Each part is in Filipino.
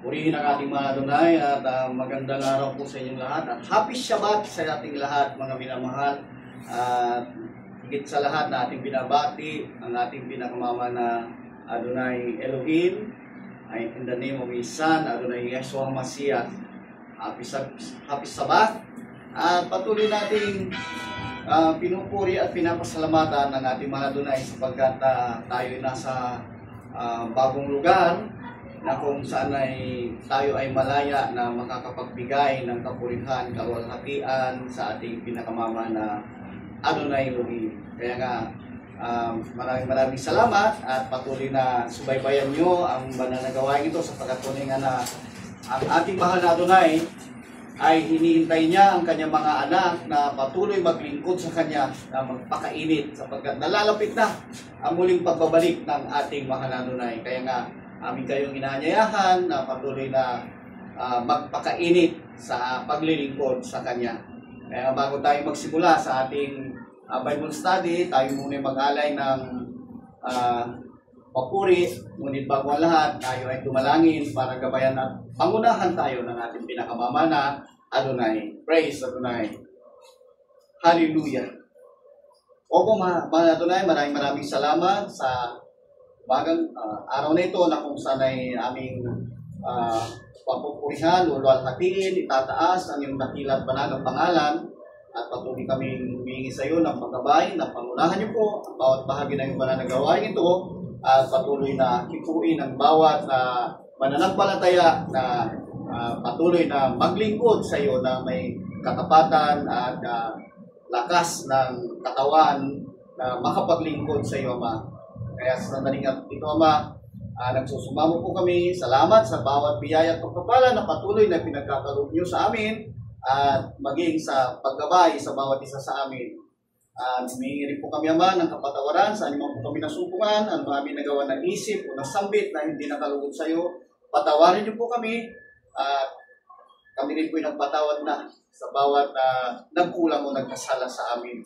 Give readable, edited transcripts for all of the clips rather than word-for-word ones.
Purihin ang ating mga Adonai at magandang araw po sa inyong lahat. At happy Shabbat sa ating lahat, mga minamahal. At higit sa lahat na ating binabati ang ating pinakamama na Adonai Elohim. In the name of His Son, Adonai Yeshua Mashiach. Happy Shabbat. At patuloy nating pinupuri at pinapasalamatan ng ating mga Adonai sapagkat tayo ay nasa bagong lugar na kung saan tayo ay malaya na makakapagbigay ng kapurihan, kaluwalhatian sa ating pinakamama na Adonai Elohim. Kaya nga, maraming salamat at patuloy na subaybayan nyo ang banal na gawain ito sapagkat tunay nga na ang ating mahal na Adonai ay hinihintay niya ang kanyang mga anak na patuloy maglingkod sa kanya na magpakainit sapagkat nalalapit na ang muling pagbabalik ng ating mahal na Adonai. Kaya nga, amin kayong inaanyayahan na patuloy na magpakainit sa paglilingkod sa Kanya. Kaya bago tayo magsimula sa ating Bible study, tayo muna mag-alay ng papuri. Ngunit bago ang lahat, tayo ay tumalangin para gabayan at pangunahan tayo ng ating pinakamama na Adonai. Praise Adonai. Hallelujah. Opo mga Adonai, maraming salamat sa bagang araw na ito na kung saan ay aming papupurihan, luluwalhatiin, itataas ang iyong dakilat banal ng pangalan at patuloy kaming humingi sa iyo ng paggabay na pangunahan niyo po ang bawat bahagi ng iyong banal na gawain ito at patuloy na hipuin ang bawat mananampalataya na patuloy na maglingkod sa iyo na may katapatan at lakas ng katawan na makapaglingkod sa iyo, Ama. Kaya sa sandaling ito, Ama, nagsusumamo po kami. Salamat sa bawat biyaya at pagpapala na patuloy na pinagkakaroon niyo sa amin at maging sa paggabay sa bawat isa sa amin. Humingi rin po kami, Ama, ng kapatawaran sa anumang po kami nasumpungan, ang aming nagawa ng isip o ng sambit na hindi nakalugod sa iyo. Patawarin niyo po kami at kami rin po nagpatawad na sa bawat nagkulang o nagkasala sa amin.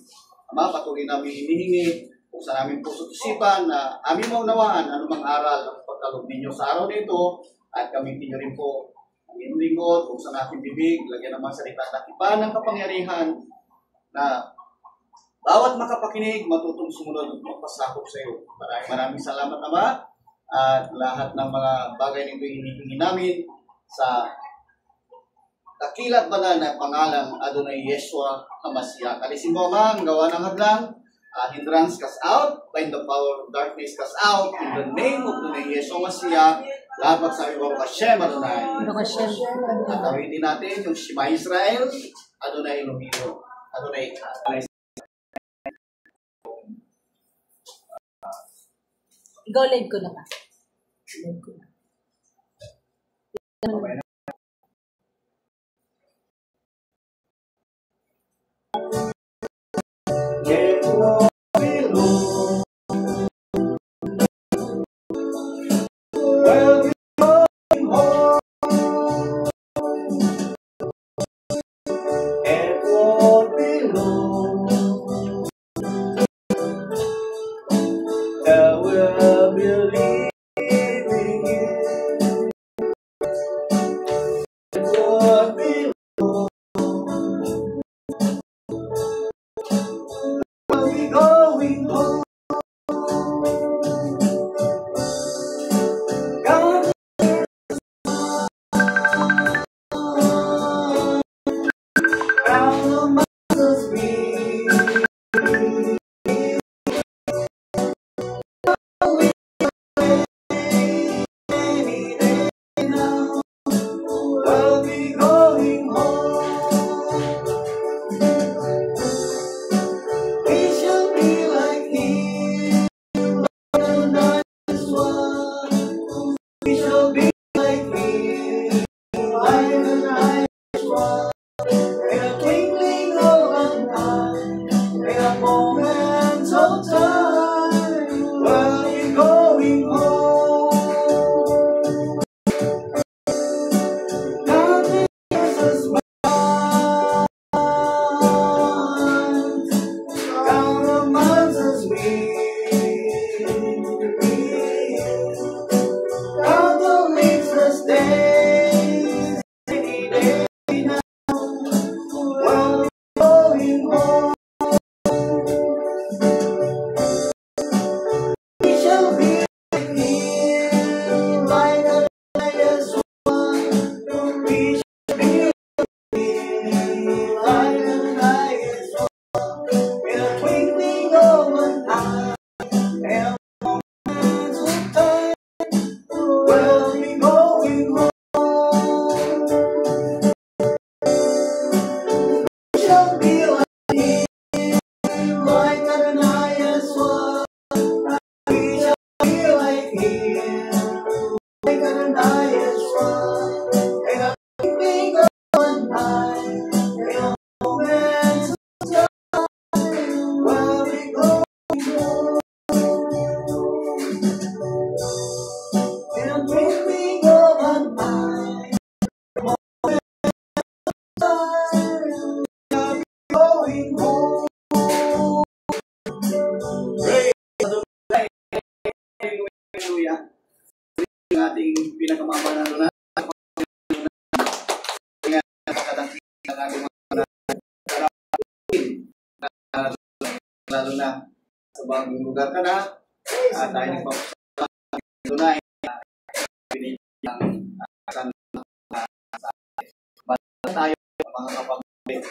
Ama, patuloy namin hinihingi kung sa aming puso't isipan na aming maunawaan anumang aral ng pagkaloob ninyo sa araw nito at kami pinyo rin po ang inyong lingkod kung sa aking bibig, lagyan naman sa takipan ng kapangyarihan na bawat makapakinig matutong sumunod at magpasakop sa iyo. Maraming salamat, Ama, at lahat ng mga bagay nito hinihingi namin sa dakilat banal na pangalan Adonai Yeshua HaMashiach. Alisin mo, Ama, ang gawa ng hadlang. Hindrance cast out, by the power of darkness cast out, in the name of the Yeshua Mashiach, lahat magsabi mo, Hashem Adonai. At awitin natin yung Shema Israel, Adonai Elohim. Adonai. Ikaw, live ko na ba? Live ko na. Hallelujah. Ang ating pinakamamahal na lalo na sa bagong lugar ka na at tayo nagpapatunay ang akan tayo mga kapatid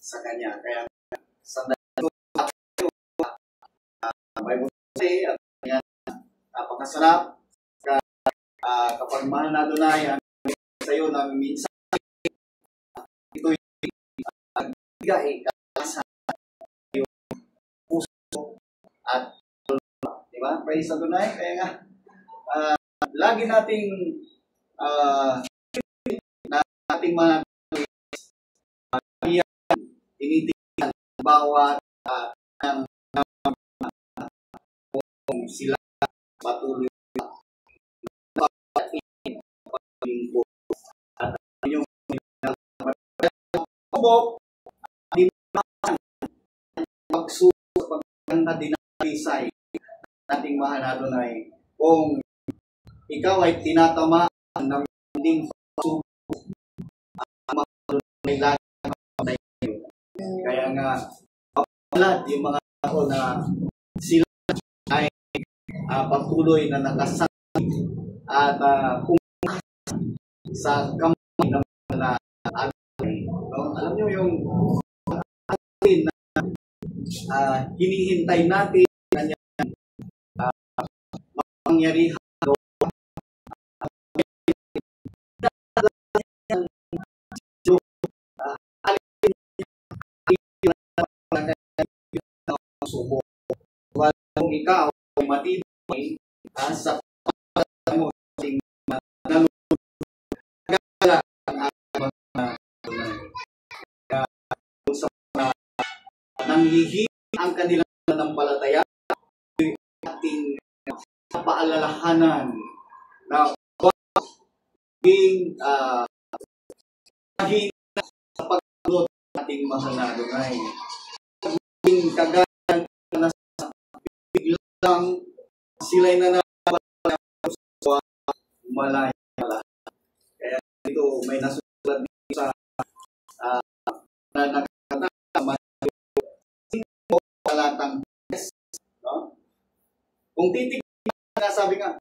sa kanya. Kaya sandali ko Bible say at yan napakasarap kapag mahal na Adonai sa iyo na minsan ito'y bigay sa iyong puso at di ba? Praise Adonai. Kaya nga lagi nating mga initingnan bawat sila patuloy at yung pagsuso sa pagkanda dinalisay nating mahal na Adonai kung ikaw ay tinatamaan ng hindi pagsuso kaya nga papalat yung mga tao na sila ay patuloy na nakasakit at sa kamay ng mga alam nyo yung hinihintay natin kanyang mangyarihan subo. Kung ikaw ay matibay sa mo nanghihina ang kanilang nanampalataya ating paalalahanan na being sa pagsunod ating mahal na Adonai. Kagaya na biglang sila'y malaya pala. Kaya dito may nasulat dito sa talatang no? Kung titignan na sabi nga,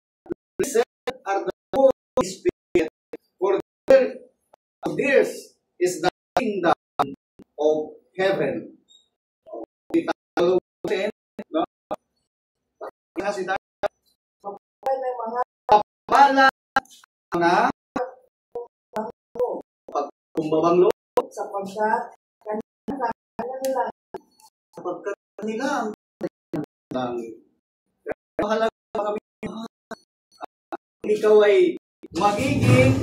blessed are the poor in spirit, for theirs is the kingdom of heaven. No? Kasi tayo papala na pagkumbabang loob sapagkat kanila mahalaga kami ikaw ay magiging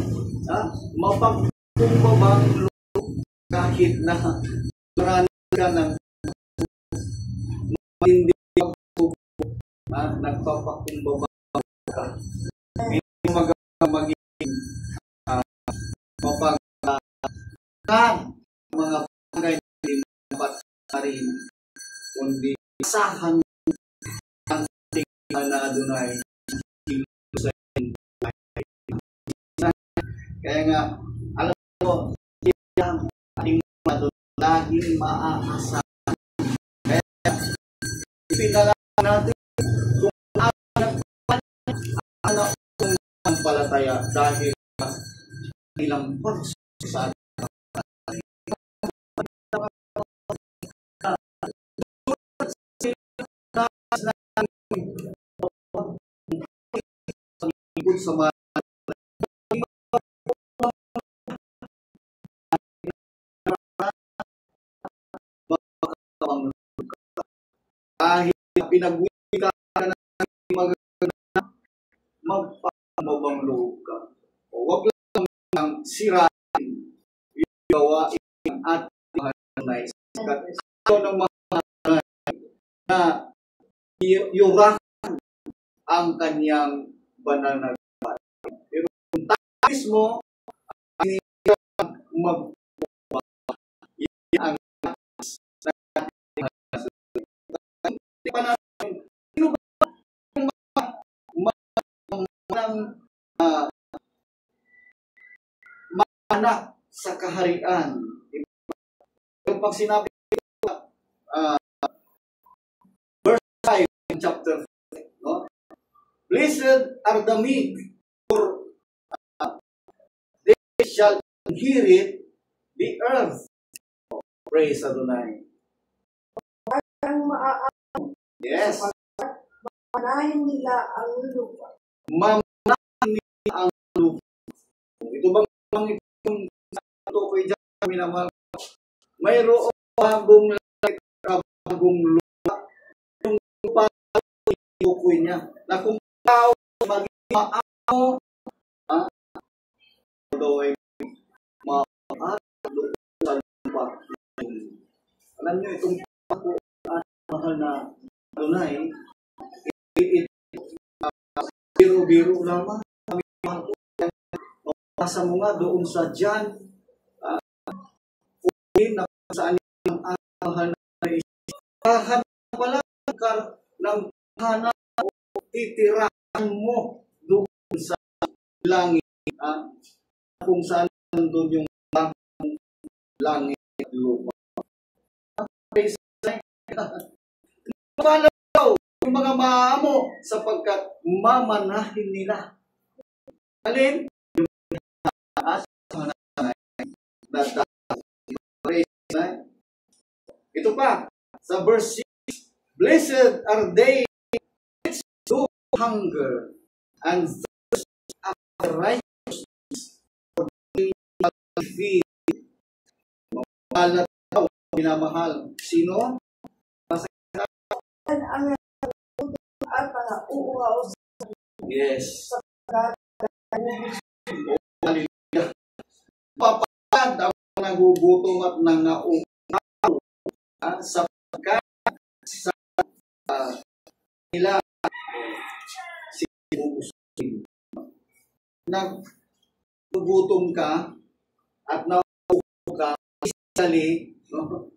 mapagkumbabang loob kahit na marami ka ng hindi nagpapakumbaba ka. Hindi magiging mga bagay na hindi dapat rin kundi asahan ang tingnan na Adonai. Kaya nga, alam mo, yung ating laging maaasahan. Kaya, ipinalaman natin kung ano ang palataya dahil ilang pagsasabi sa mga kahit pinagwika ka ng magaganda mahabang loob ka. O wag lang sirain yung gawain ng ating mahal na isa't ikaw ng mga na yurakan ang kanyang banal na gawain. Pero kung tayo mismo ang magbawa, yan ang hindi pa natin, sino ba yung anak sa kaharian? Yung pag sinabi verse 5 in chapter 5, no? Blessed are the meek, for they shall inherit the earth. Praise Adonai. Yes. Mamanahin nila ang lupa. Mamanahin nila ang lupa. Ito bang itong ito ko dyan, minamahal? Mayroong bagong langit, bagong lupa. Yung lupa, itukoy niya. Na kung tao maging maamo, ito ay maano sa lupa. Alam niyo, itong mahal na Adonai, biro-biro lamang. Mabasa mo nga doon sa John, na saan yung mahal na kahanap pala ng hanap o titirahan mo doon sa langit, kung saan doon yung langit at lupa. Paano daw yung mga maamo sapagkat mamanahin nila? Alin? Yung taas na ito pa, sa verse 6, blessed are they which do hunger and thirst after righteousness, for they shall feed. Mapalat daw, minamahal. Sino? Ang at mga uuhaw sa Yes. Papalad ang nagugutom at nangauhaw sapagkat sa nila sinubusin. Nagugutom ka at nauhaw ka, isali, no?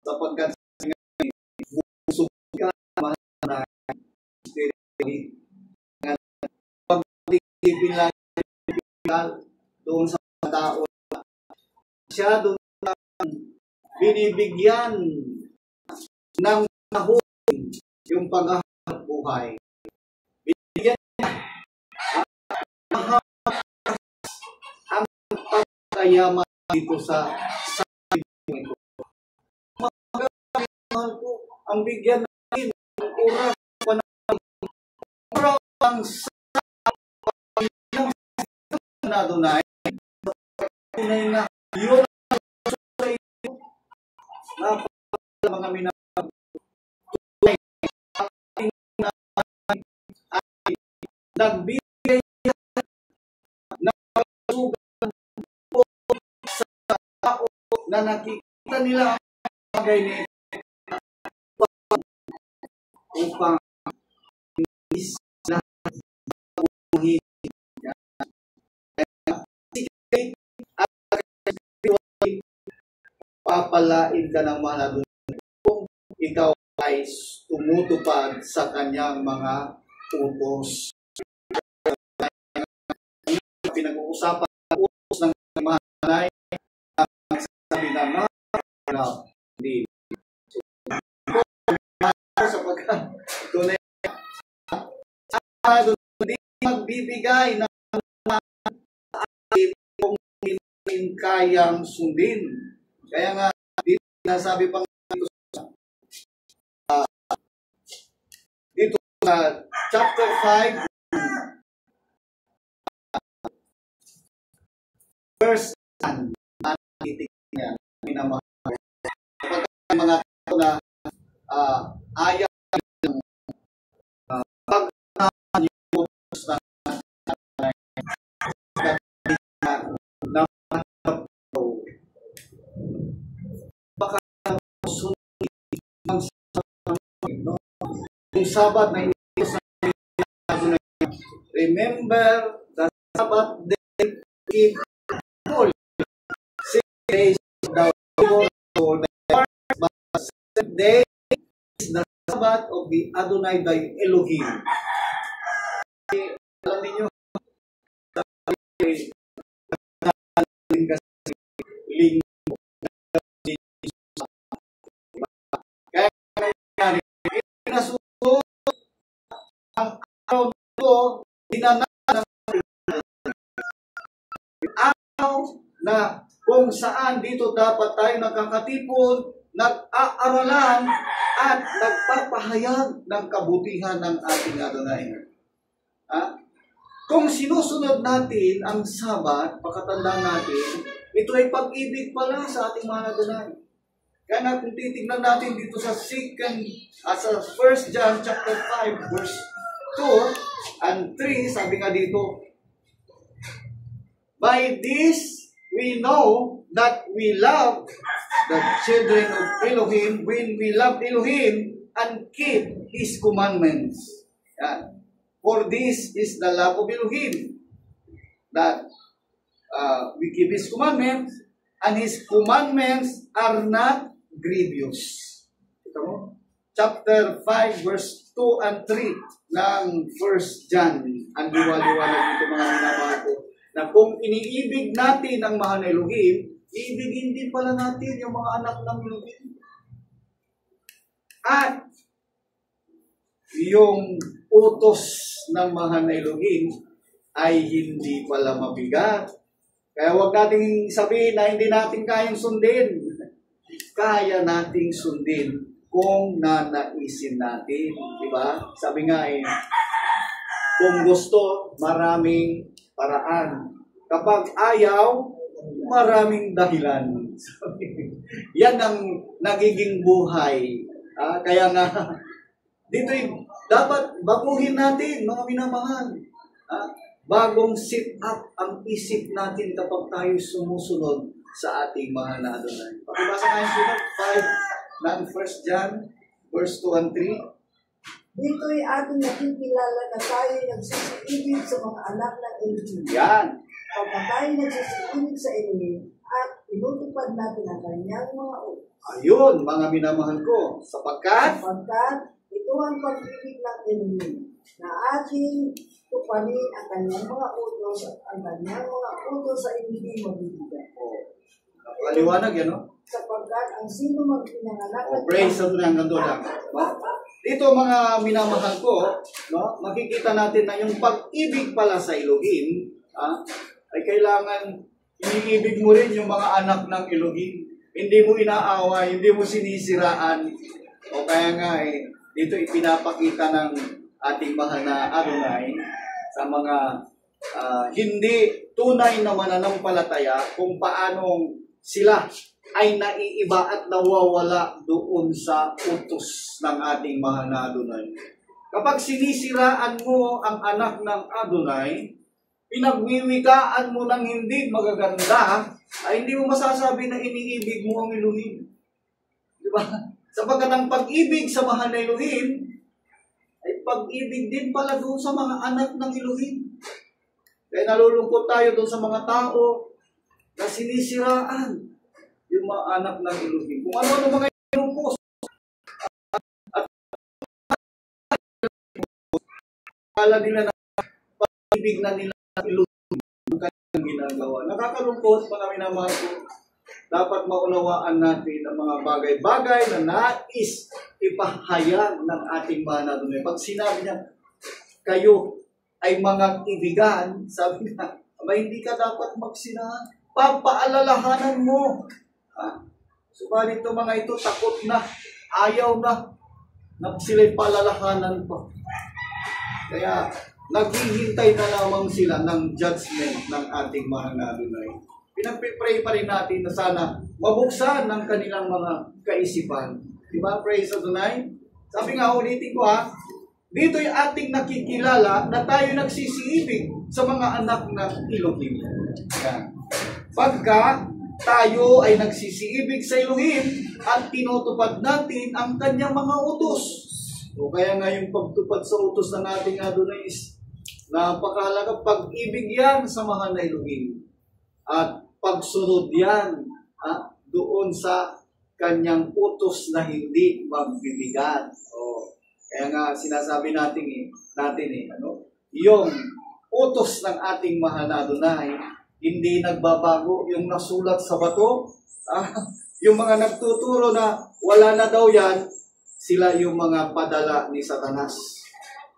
Sapagkat busog ka na pag-ibig lang doon sa tao, siya doon binibigyan ng panahon yung paghahanap buhay. Binibigyan ang pagkayaman dito sa ito. Ang bigyan natin ng oras ang na Adonai tunay na yun ang mga tunay nagbigay ng pagsugan sa tao na nakikita nila ang bagay ni upang papalain ka ng mahal kung ikaw ay tumutupad sa kanyang mga utos. Pinag-uusapan ang utos ng mahalay ang sabi na hindi. Sapagkat tunay hindi magbibigay ng kung hindi kayang sundin. Kaya nga, dito nasabi pang dito sa chapter 5, verse 1, titignan niya, minamahal. mga tao na ayaw ng pagkakaan yung utos ng baka yung Sabat na iniutos na remember the Sabbath day, keep holy. 6 days thou labor for the work, but the 7th day is the Sabbath of the Adonai thy Elohim. Alam niyo, kaya nangyari, pinasuot ang araw nito, dinanaan araw na kung saan dito dapat tayo nagkakatipon, nag-aaralan, at nagpapahayag ng kabutihan ng ating Adonai. Kung sinusunod natin ang Sabat, pakatandaan natin, ito ay pag-ibig pala sa ating mga Adonai. Kaya nga kung titignan natin dito sa 1 John chapter 5 verse 2 and 3, sabi nga dito, by this we know that we love the children of Elohim when we love Elohim and keep His commandments. Yan. For this is the love of Elohim, that we keep His commandments, and His commandments are not grievous. Ito mo? Chapter 5, verse 2 and 3 ng 1 John. Ang liwaliwanag dito mga minamahal ko, na kung iniibig natin ang mahal na Elohim, iibigin din pala natin yung mga anak ng Elohim. At yung utos ng mahal na Elohim ay hindi pala mabigat. Kaya huwag nating sabihin na hindi natin kayang sundin. Kaya nating sundin kung nanaisin natin. Diba? Sabi nga kung gusto, maraming paraan. Kapag ayaw, maraming dahilan. Yan ang nagiging buhay. Kaya nga, dito dapat baguhin natin, mga minamahal. Bagong sit up ang isip natin kapag tayo sumusunod sa ating mahal na Adonai. Pakibasa nga yung sunod, 5 ng 1 John, verse 2 and 3. Dito'y ating nakikilala na tayo nagsisiibig sa mga anak ng Elohim. Yan. Pagka tayo nagsisiibig sa Elohim at tinutupad natin ang kanyang mga utos. Ayun, mga minamahal ko. Sapagkat ito ang pag-ibig ng Elohim, na ating tupanin ang kanyang mga utos at ang kanyang mga utos sa hindi mabibigat. Napakaliwanag yan, no? Sapagkat ang sino mang pinanganak ng praise sa doon hanggang doon lang. Dito mga minamahal ko, no, makikita natin na yung pag-ibig pala sa Elohim, ay kailangan iniibig mo rin yung mga anak ng Elohim. Hindi mo inaaway, hindi mo sinisiraan. O kaya nga dito ipinapakita ng ating mahal na Adonai sa mga hindi tunay na mananampalataya kung paanong sila ay naiiba at nawawala doon sa utos ng ating mahal na Adonai. Kapag sinisiraan mo ang anak ng Adonai, pinagwiwikaan mo ng hindi magaganda, ay hindi mo masasabi na iniibig mo ang Elohim. Diba? Sapagkat ang pag-ibig sa mahal na Elohim, ay pag-ibig din pala doon sa mga anak ng Elohim. Kaya nalulungkot tayo doon sa mga tao na sinisiraan yung mga anak ng Elohim. Kung ano mga inupos at akala nila na pag-ibig na nila ng Elohim ang kanyang ginagawa. Nakakalungkot pa kami naman po. Dapat maunawaan natin ang mga bagay-bagay na nais ipahayag ng ating mahal na Adonai. Pag sinabi niya, kayo ay mga ibigan, sabi niya, hindi ka dapat magsinahan. Papaalalahanan mo. Subalit itong mga ito, takot na, ayaw na sila'y paalalahanan pa. Kaya, naghihintay na lamang sila ng judgment ng ating mahal na Adonai. pinag-pray pa rin natin na sana mabuksan ng kanilang mga kaisipan. Diba? Praise Adonai. Sabi nga, ulitin ko ha, dito'y ating nakikilala na tayo nagsisiibig sa mga anak ng Elohim. Yan. Pagka tayo ay nagsisiibig sa Elohim at tinutupad natin ang kanyang mga utos. O kaya nga yung pagtupad sa utos ng ating Adonai is napakahalaga. Pag-ibig yan sa mahal na Elohim. At pagsunod yan doon sa kanyang utos na hindi magbibigat. O, kaya nga sinasabi natin yung utos ng ating mahal na Adonai, hindi nagbabago. Yung nasulat sa bato, yung mga nagtuturo na wala na daw yan, sila yung mga padala ni Satanas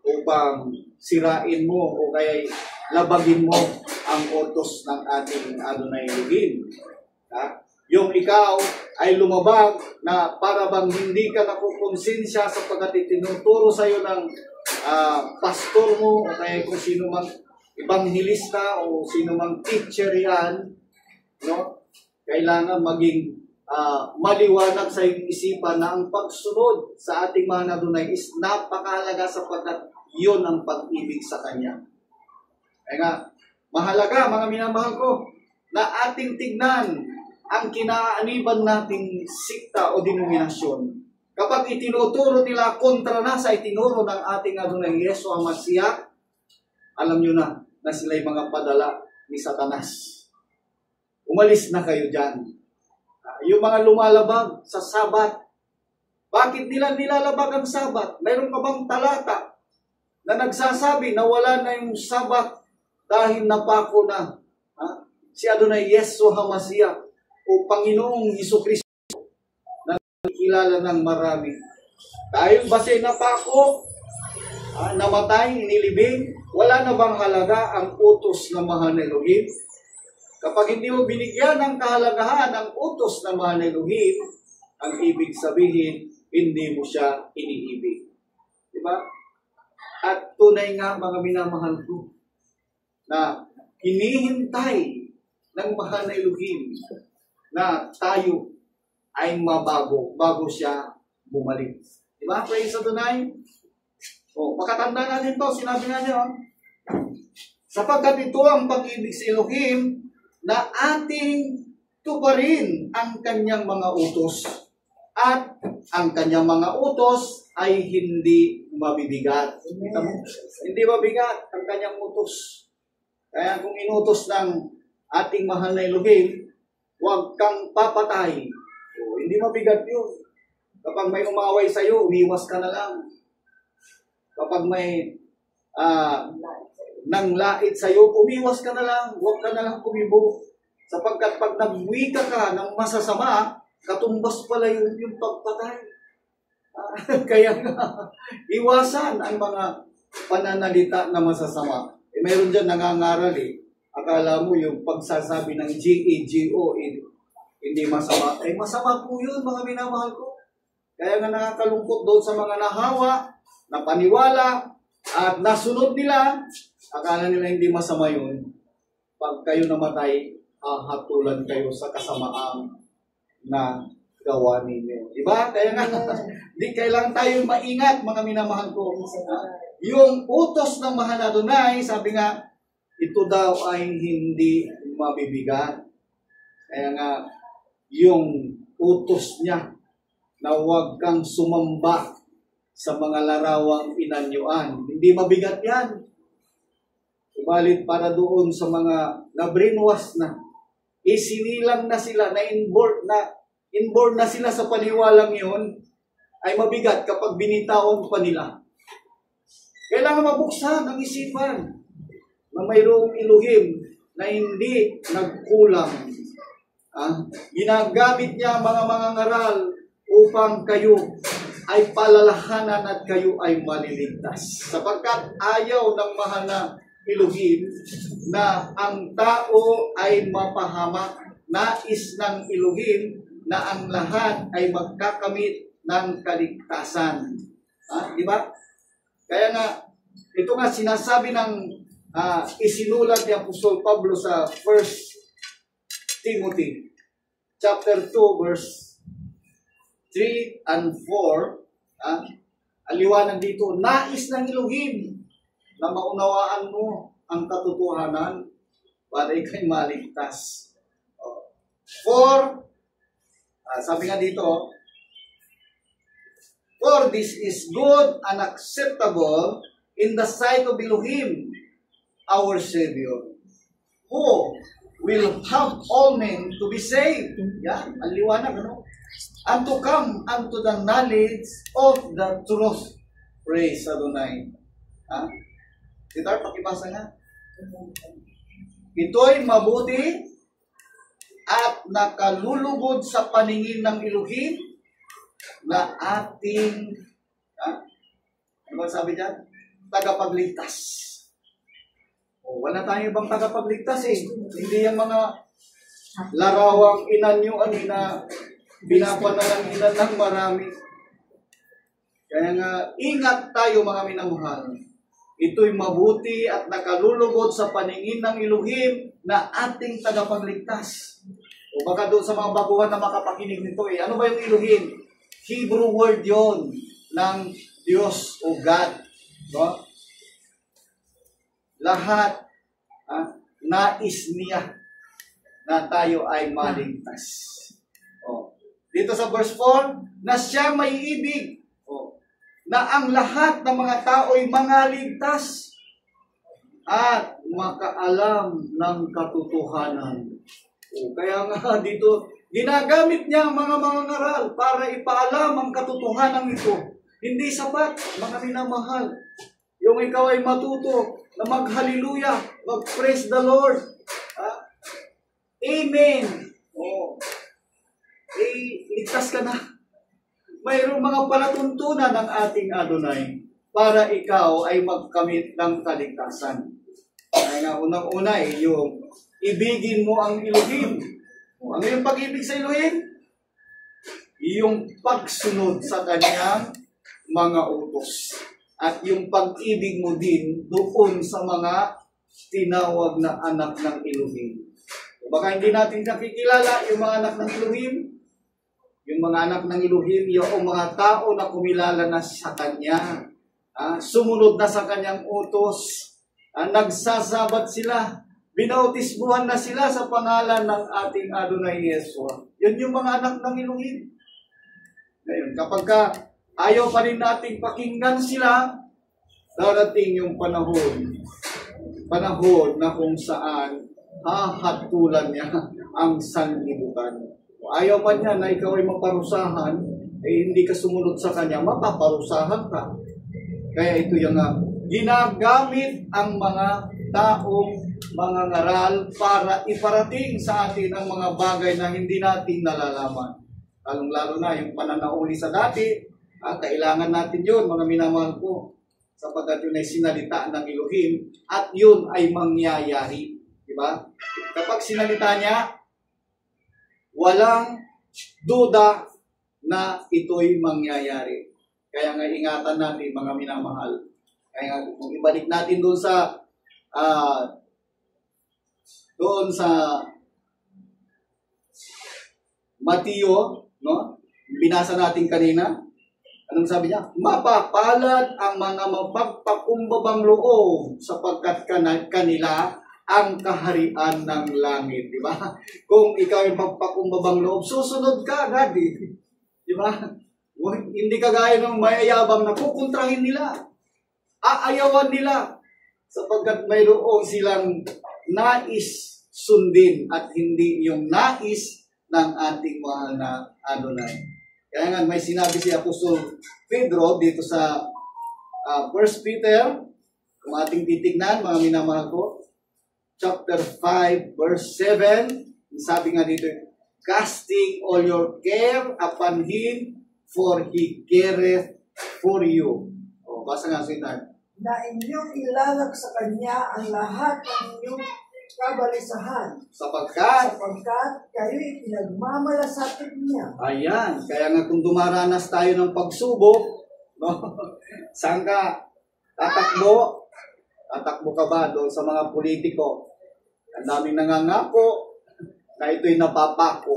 upang sirain mo o kaya labagin mo ang utos ng ating Adonai Elohim. Yung ikaw ay lumabag na para bang hindi ka nakukonsensya sapagkat itinuturo sa iyo ng pastor mo o kaya kung sino mang ebanghilista o sino mang teacher yan, no? Kailangan maging maliwanag sa iyong isipan na ang pagsunod sa ating mga Adonai is napakahalaga sapagkat yun ang pag-ibig sa Kanya. Kaya nga, mahalaga mga minamahal ko na ating tignan ang kinaaniban nating sikta o denominasyon. Kapag itinuturo nila kontra na sa itinuro ng ating Adonai Yeshua Mashiach, alam nyo na sila'y mga padala ni Satanas. Umalis na kayo dyan. Yung mga lumalabag sa Sabat, bakit nila nilalabag ang Sabat? Mayroon ka bang talata na nagsasabi na wala na yung Sabat dahil napako na si Adonai Yeshua Mashiach o Panginoong Hesukristo na kilala ng marami? Dahil base napako, namatay, inilibing, wala na bang halaga ang utos ng mahal na Elohim? Kapag hindi mo binigyan ng kahalagahan ang utos ng mahal na Elohim, ang ibig sabihin, hindi mo siya iniibig. Diba? At tunay nga mga minamahal ko, na hinihintay ng mahal na Elohim na tayo ay mabago bago siya bumalik. Diba? Praise Adonai. O, pakatanda natin to, sinabi nga niya, sapagkat ito ang pag-ibig sa Elohim na ating tuparin ang kanyang mga utos. At ang kanyang mga utos ay hindi mabibigat. Hindi mabigat ang kanyang utos. Kaya kung inutos ng ating mahal na Elohim, huwag kang papatay. O, hindi mabigat yun. Kapag may umaway sa'yo, umiwas ka na lang. Kapag may nanglait sa'yo, umiwas ka na lang. Huwag ka na lang kumibo. Sapagkat pag nagwika ka ng masasama, katumbas pala yung pagpatay. Kaya iwasan ang mga pananalita na masasama. Mayroon dyan nangangaral Akala mo yung pagsasabi ng G-E-G-O hindi masama. Masama po yun mga minamahal ko. Kaya nga nakakalungkot doon sa mga nahawa, napaniwala, at nasunod nila, akala nila hindi masama yun. Pag kayo namatay, hatulan kayo sa kasamaang na gawa ninyo. Diba? Kaya nga, di kailangan tayo maingat, mga minamahal ko. Yung utos ng mahal na Adonai, sabi nga, ito daw ay hindi mabibigat. Kaya nga, yung utos niya na huwag kang sumamba sa mga larawang inanyuan. Hindi mabigat yan. Subalit para doon sa mga na-brainwash na, isinilang na sila, na-inborn na sila sa paniwalang yun, ay mabigat kapag binitawan pa nila. Kailangan mabuksan ang isipan na mayroong Elohim na hindi nagkulang. Ginagamit niya mga ngaral upang kayo ay palalahanan at kayo ay maliligtas. Sapagkat ayaw ng mahal na Elohim na ang tao ay mapahamak. Nais ng Elohim na ang lahat ay magkakamit ng kaligtasan. Di ba? Kaya nga, ito nga sinasabi ng isinulat ni Apostol Pablo sa 1 Timothy chapter 2 verse 3 and 4. Ang liwanag dito, nais ng Elohim na maunawaan mo ang katotohanan para ikay maligtas. For, sabi nga dito, for this is good and acceptable in the sight of Elohim, our Savior, who will have all men to be saved. Yan, ang liwanag, ano? And to come unto the knowledge of the truth. Praise Adonai. Titar, pakibasa nga. Ito'y mabuti at nakalulugod sa paningin ng Elohim na ating, ano ba sabi dyan? Tagapagligtas. Wala tayong ibang tagapagligtas eh. Hindi yung mga larawang inanyuan na binapanalanginan ng marami. Kaya nga, ingat tayo mga minamahal. Ito'y mabuti at nakalulugod sa paningin ng Elohim na ating tagapagligtas. O baka doon sa mga baguhan na makapakinig nito eh. Ano ba yung Elohim? Hebrew word yon ng Diyos o God. No? Lahat nais niya na tayo ay maligtas. Dito sa verse 4, na siya may ibig, na ang lahat ng mga tao ay mangaligtas at makaalam ng katotohanan. Kaya nga dito, ginagamit niya ang mga mangangaral para ipaalam ang katotohanan ito. Hindi sapat, mga minamahal. Yung ikaw ay matuto na mag-hallelujah, mag-praise the Lord. Amen. Ligtas ka na. Mayroong mga palatuntunan ng ating Adonai para ikaw ay magkamit ng kaligtasan. Kaya nga unang-una yung ibigin mo ang Elohim. Ano yung pag-ibig sa Elohim? Yung pagsunod sa kanyang mga utos. At yung pag-ibig mo din doon sa mga tinawag na anak ng Elohim. Baka hindi natin nakikilala yung mga anak ng Elohim. Yung mga anak ng Elohim, yung mga tao na kumilala na sa Kanya, sumunod na sa Kanyang utos, nagsasabat sila, binautisbuhan na sila sa pangalan ng ating Adonai Yeshua. Yun yung mga anak ng Elohim. Ngayon, kapag ayaw pa rin nating pakinggan sila, darating yung panahon na kung saan hahatulan niya ang sanlibutan. Ayaw man niya na ikaw ay maparusahan, hindi ka sumunod sa kanya, mapaparusahan ka. Kaya ito yung ginagamit ang mga taong mga ngaral para iparating sa atin ang mga bagay na hindi natin nalalaman. Lalong-lalo na yung pananauli sa dati, kailangan natin yun, mga minamahal ko, sapagkat yun ay sinalita ng Elohim at yun ay mangyayari. Diba? Kapag sinalita niya, walang duda na ito'y mangyayari. Kaya nga ingatan natin mga minamahal. Kaya nga kung ibalik natin doon sa Mateo, no? Binasa natin kanina. Anong sabi niya? Mapapalad ang mga mapagpakumbabang loob sapagkat kanila ang kaharian ng langit, di ba? Kung ikaw ay magpakumbabang loob, susunod ka agad, di ba? Hindi kagaya ng mayayabang na kukontrahin nila, aayawan nila, sapagkat mayroon silang nais sundin at hindi yung nais ng ating mahal na Adonai. Kaya nga may sinabi si Apostol Pedro dito sa 1 Peter, kung ating titignan, mga minamahal ko, chapter 5, verse 7, sabi nga dito, casting all your care upon Him, for He careth for you. Basa nga sa itan. Na inyong ilalag sa Kanya ang lahat ng inyong kabalisahan. Sapagkat kayo'y pinagmamalasakit niya. Ayan. Kaya nga kung dumaranas tayo ng pagsubok, no? Saan ka tatakbo? Tatakbo ka ba doon sa mga politiko? Ang daming nangangako, na ito'y napapako.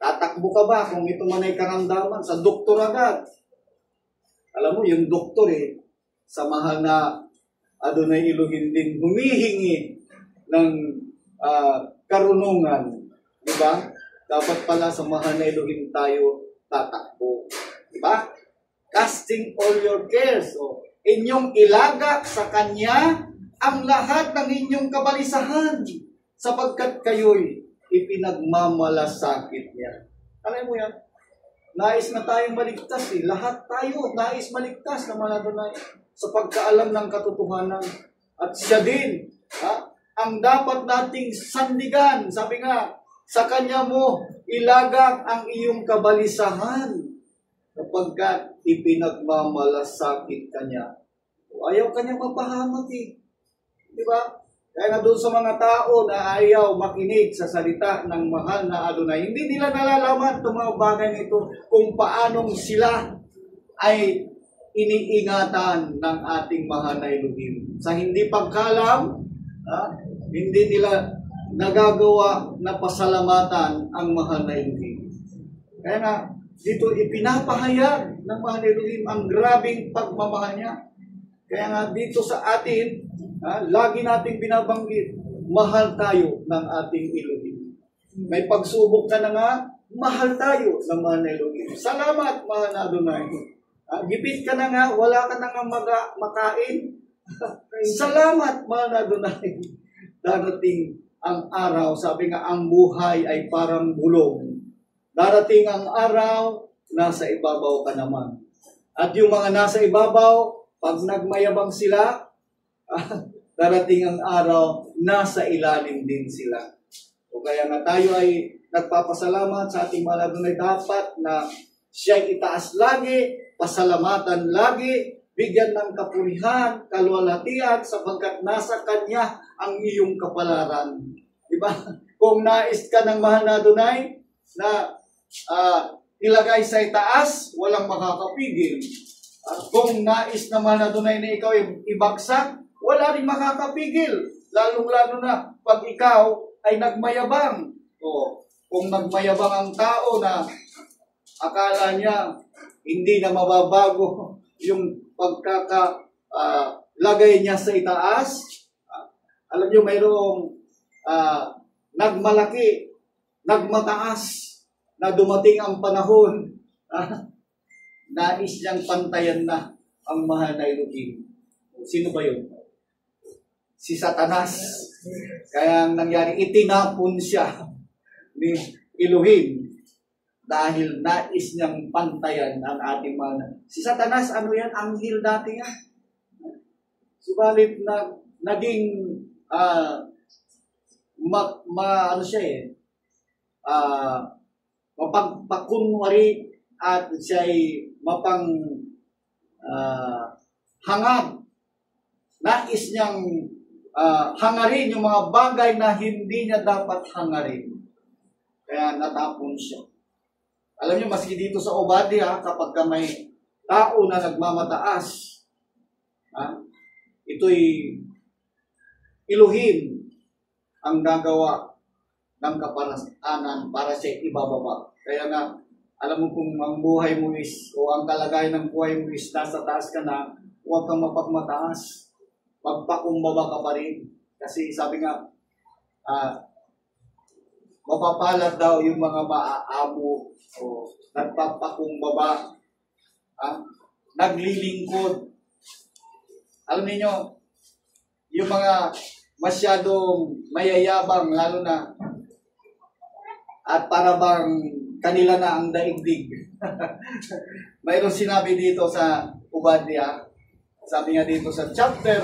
Tatakbo ka ba kung ito man ay karamdaman? Sa doktor agad. Alam mo, yung doktor sa mahal na Adonai Elohim din humihingi ng karunungan. Diba? Dapat pala sa mahal na Elohim tayo tatakbo. Diba? Casting all your cares. So, inyong ilaga sa Kanya ang lahat ng inyong kabalisahan sapagkat kayo'y ipinagmamalasakit niya. Alam mo yan? Nais na tayong maligtas Lahat tayo nais maligtas na Adonai sa pagkaalam ng katotohanan. At siya din, ang dapat nating sandigan. Sabi nga, sa Kanya mo ilagak ang iyong kabalisahan sapagkat ipinagmamalasakit Kanya. Ayaw Kanya mapahamak Diba? Kaya nga doon sa mga tao na ayaw makinig sa salita ng mahal na Adonai, hindi nila nalalaman itong mga bagay nito kung paanong sila ay iniingatan ng ating mahal na Elohim. Sa hindi pagkalam, hindi nila nagagawa na pasalamatan ang mahal na Elohim. Kaya nga, dito ipinapahayag ng mahal na Elohim ang grabing pagmamahal niya. Kaya nga dito sa atin, lagi nating binabanggit, mahal tayo ng ating Elohim. May pagsubok ka na nga, mahal tayo ng mahal na Elohim. Salamat, mahal na Adonai. Gipit ka na nga, wala ka na nga makain. Salamat, mahal na Adonai. Darating ang araw, sabi nga, ang buhay ay parang bulong. Darating ang araw, nasa ibabaw ka naman. At yung mga nasa ibabaw, pag nagmayabang sila, darating ang araw, nasa ilalim din sila. O kaya nga tayo ay nagpapasalamat sa ating mahal na Adonai, dapat na siya'y itaas lagi, pasalamatan lagi, bigyan ng kapurihan, kaluwalhatian, sapagkat nasa Kanya ang iyong kapalaran. Diba? Kung nais ka ng mahal na Adonai na ilagay sa itaas, walang makakapigil. Kung nais na mahal na Adonai na ikaw ay ibagsak, wala rin makakapigil. Lalong-lalo na pag ikaw ay nagmayabang. O, kung nagmayabang ang tao na akala niya hindi na mababago yung pagkakalagay niya sa itaas. Alam niyo, mayroong nagmalaki, nagmataas, na dumating ang panahon, nais niyang pantayan na ang mahal na Elohim. Sino ba yun? Si Satanas. Kaya ang nangyari, itinapon siya ni Elohim dahil nais niyang pantayan ang ating mahal. Si Satanas, ano yan? Anghel dati yan. Subalit na naging mapagpakunwari at siya'y hangad. Nais niyang hangarin yung mga bagay na hindi niya dapat hangarin. Kaya natapon siya. Alam niyo, maski dito sa Obadiah, kapag may tao na nagmamataas, ito'y Elohim ang gagawa ng kaparaanan para siya ibababa. Kaya nga, alam mo kung ang buhay mo o ang kalagayan ng buhay mo nasa taas ka na, huwag kang mapagmataas. Magpakumbaba ka pa rin. Kasi sabi nga, mapapalad daw yung mga maaamo o nagpapakumbaba, naglilingkod. Alam niyo, yung mga masyadong mayayabang, lalo na, at para bang kanila na ang daigdig. Mayroon sinabi dito sa Obadiah, sabi nga dito sa chapter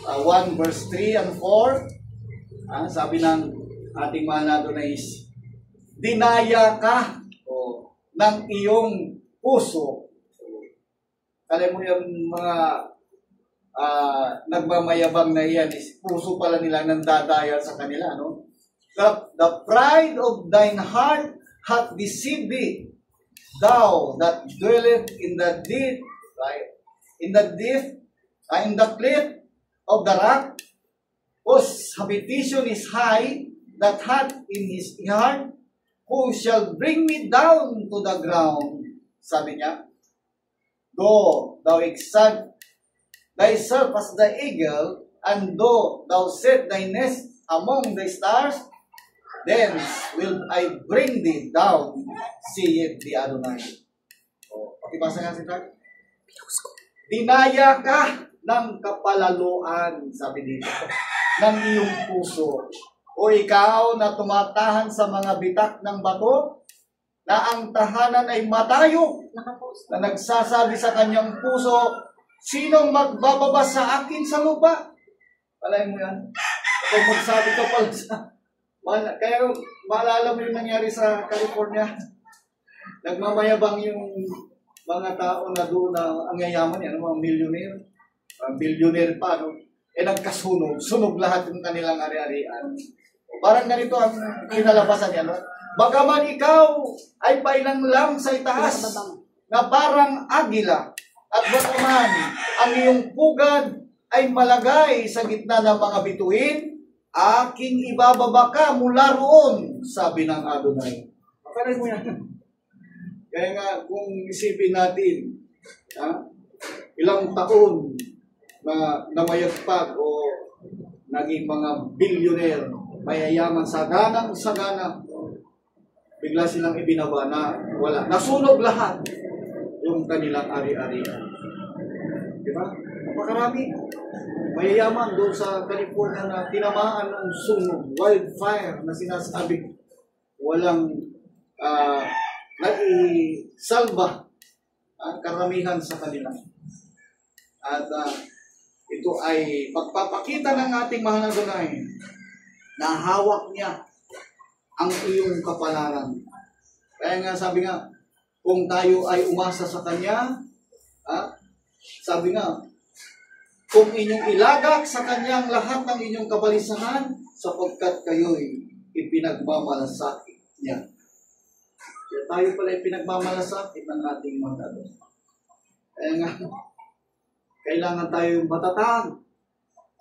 1 verse 3 and 4, sabi ng ating mahal na Adonai, dinaya ka ng iyong puso. Kaya mo yung mga nagmamayabang na iyan, puso pala nila nandadaya sa kanila, no? The pride of thine heart hath deceived thee, thou that dwelleth in the deep, right? In the cliff of the rock, whose habitation is high, that hath in his heart, who shall bring me down to the ground? Sabi niya, though thou exalt thyself as the eagle, and though thou set thy nest among the stars, thence will I bring thee down, saith the Adonai. O, pakibasa nga si Tag. Dinaya ka ng kapalaluan, sabi dito, ng iyong puso. O ikaw na tumatahan sa mga bitak ng bato, na ang tahanan ay matayo, na nagsasabi sa kanyang puso, sinong magbababa sa akin sa lupa? Palain mo yan. Kung magsabi ka pala sa... Kaya maalala mo yung nangyari sa California. Nagmamayabang yung mga tao na doon na ang yayaman yan, mga millionaire, billionaire pa, no? Nagkasunog, sunog lahat yung kanilang ari-arian. Parang ganito ang kinalabasan niya, no? Bagaman ikaw ay pailang lang sa itaas, na parang agila, at bagaman ang iyong pugad ay malagay sa gitna ng mga bituin, aking ibababa ka mula roon, sabi ng Adonai. Pakarin mo yan. Kaya nga, kung isipin natin, ilang taon na namayagpag o naging mga billionaire, mayayaman, sagana, bigla silang ibinaba na wala. Nasunog lahat yung kanilang ari-arian. Diba? Napakarami. Mayayaman doon sa California na tinamaan ng sunog, wildfire na sinasabi, walang naisalba ang karamihan sa kanila. At ito ay pagpapakita ng ating mahal na Adonai na hawak niya ang iyong kapalaran. Kaya nga sabi nga, kung tayo ay umasa sa Kanya, sabi nga, kung inyong ilagak sa Kanyang lahat ng inyong kabalisahan, sapagkat kayo'y ipinagmamalasakit niya. Kaya tayo pala ipinagmamalasakit ng ating mga Adonai. Kaya nga, kailangan tayo matatag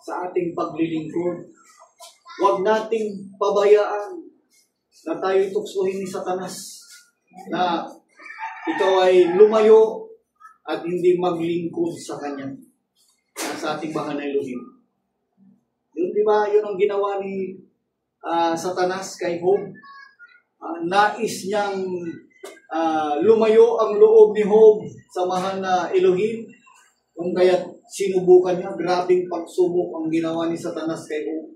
sa ating paglilingkod. Huwag nating pabayaan na tayo tuksohin ni Satanas na ikaw ay lumayo at hindi maglingkod sa Kanya, sa ating mahal na Elohim. Yun, di ba? Yun ang ginawa ni Satanas kay Job. Nais niyang lumayo ang loob ni Job sa mahal na Elohim. Kung kaya sinubukan niya, grabing pagsubok ang ginawa ni Satanas kay Job.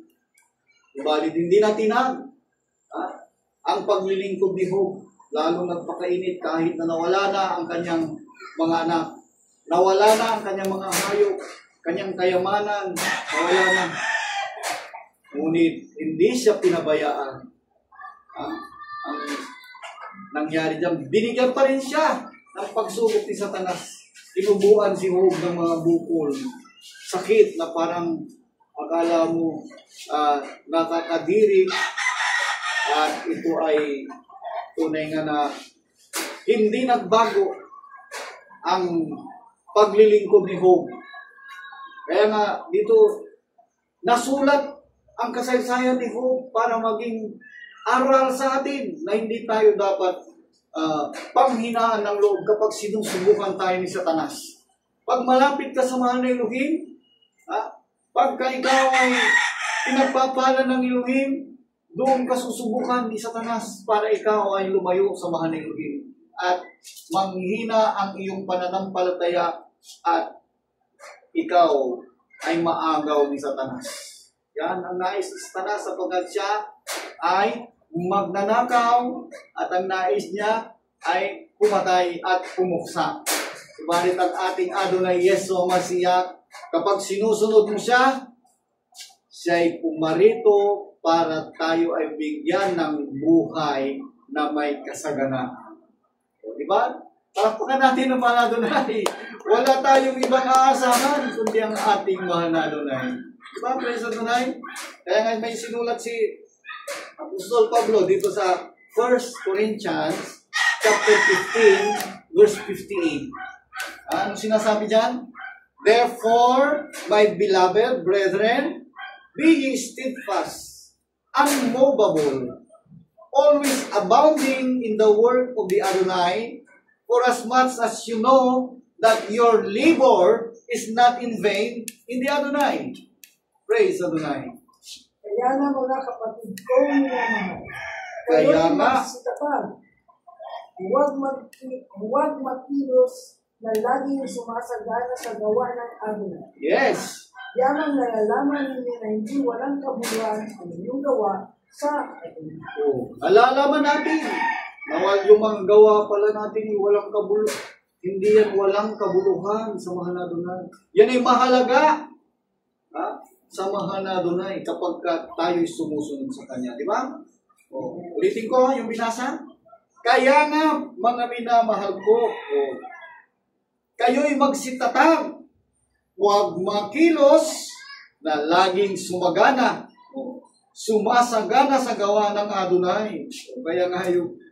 Ibalit, hindi natinag ang paglilingkod ni Job. Lalong nagpakainit kahit na nawala na ang kanyang mga anak. Nawala na ang kanyang mga hayop, kanyang kayamanan, nawala na. Ngunit hindi siya pinabayaan. Ang nangyari diyan, binigyan pa rin siya ng pagsubok ni Satanas. Tinubuan si Job ng mga bukol. Sakit na parang akala mo nakakadiri. At ito ay tunay nga na hindi nagbago ang paglilingkod ni Job. Kaya nga dito nasulat ang kasaysayan ni Job para maging aral sa atin na hindi tayo dapat panghinaan ng loob kapag sinusubukan tayo ni Satanas. Pag malapit ka sa mahal na Elohim, pagka ikaw ay pinagpapala ng Elohim, doon ka susubukan ni Satanas para ikaw ay lumayo sa mahal na Elohim at manghina ang iyong pananampalataya at ikaw ay maagaw ni Satanas. Yan ang nais ni Satanas sapagkat siya ay magnanakaw at ang nais niya ay pumatay at pumuksa. Subalit ang ating Adonai Yeshua Mashiach, kapag sinusunod mo siya, siya ay pumarito para tayo ay bigyan ng buhay na may kasaganaan. O, diba? Pakpakan natin ang mahal na Adonai. Wala tayong ibang aasahan kundi ang ating mahal na Adonai. Diba, praise Adonai? Kaya nga may sinulat si Apostol Pablo dito sa 1 Corinthians chapter 15 verse 58. Ano sinasabi dyan? Therefore, my beloved brethren, be ye steadfast, unmovable, always abounding in the work of the Adonai, for as much as you know that your labor is not in vain in the Adonai. Praise Adonai. Kaya na mga kapatid kong minamahal, Kaya kayo'y nga. magsitapag. Huwag makilos na laging sumasagana sa gawa ng Adonai. Yes. Yamang nalalaman ninyo na hindi walang kabuluhan ang inyong gawa sa Adonai. Alalaman natin na yung mga gawa pala natin yung walang hindi yan walang kabuluhan sa mahal na Adonai. Yan ay mahalaga, ha? Sa mahal na Adonai kapag tayo'y sumusunod sa Kanya. Di ba? Ulitin ko yung binasa. Kaya nga, mga minamahal ko, kayo'y magsitatag. Huwag makilos na laging sumasagana sa gawa ng Adonai. Kaya nga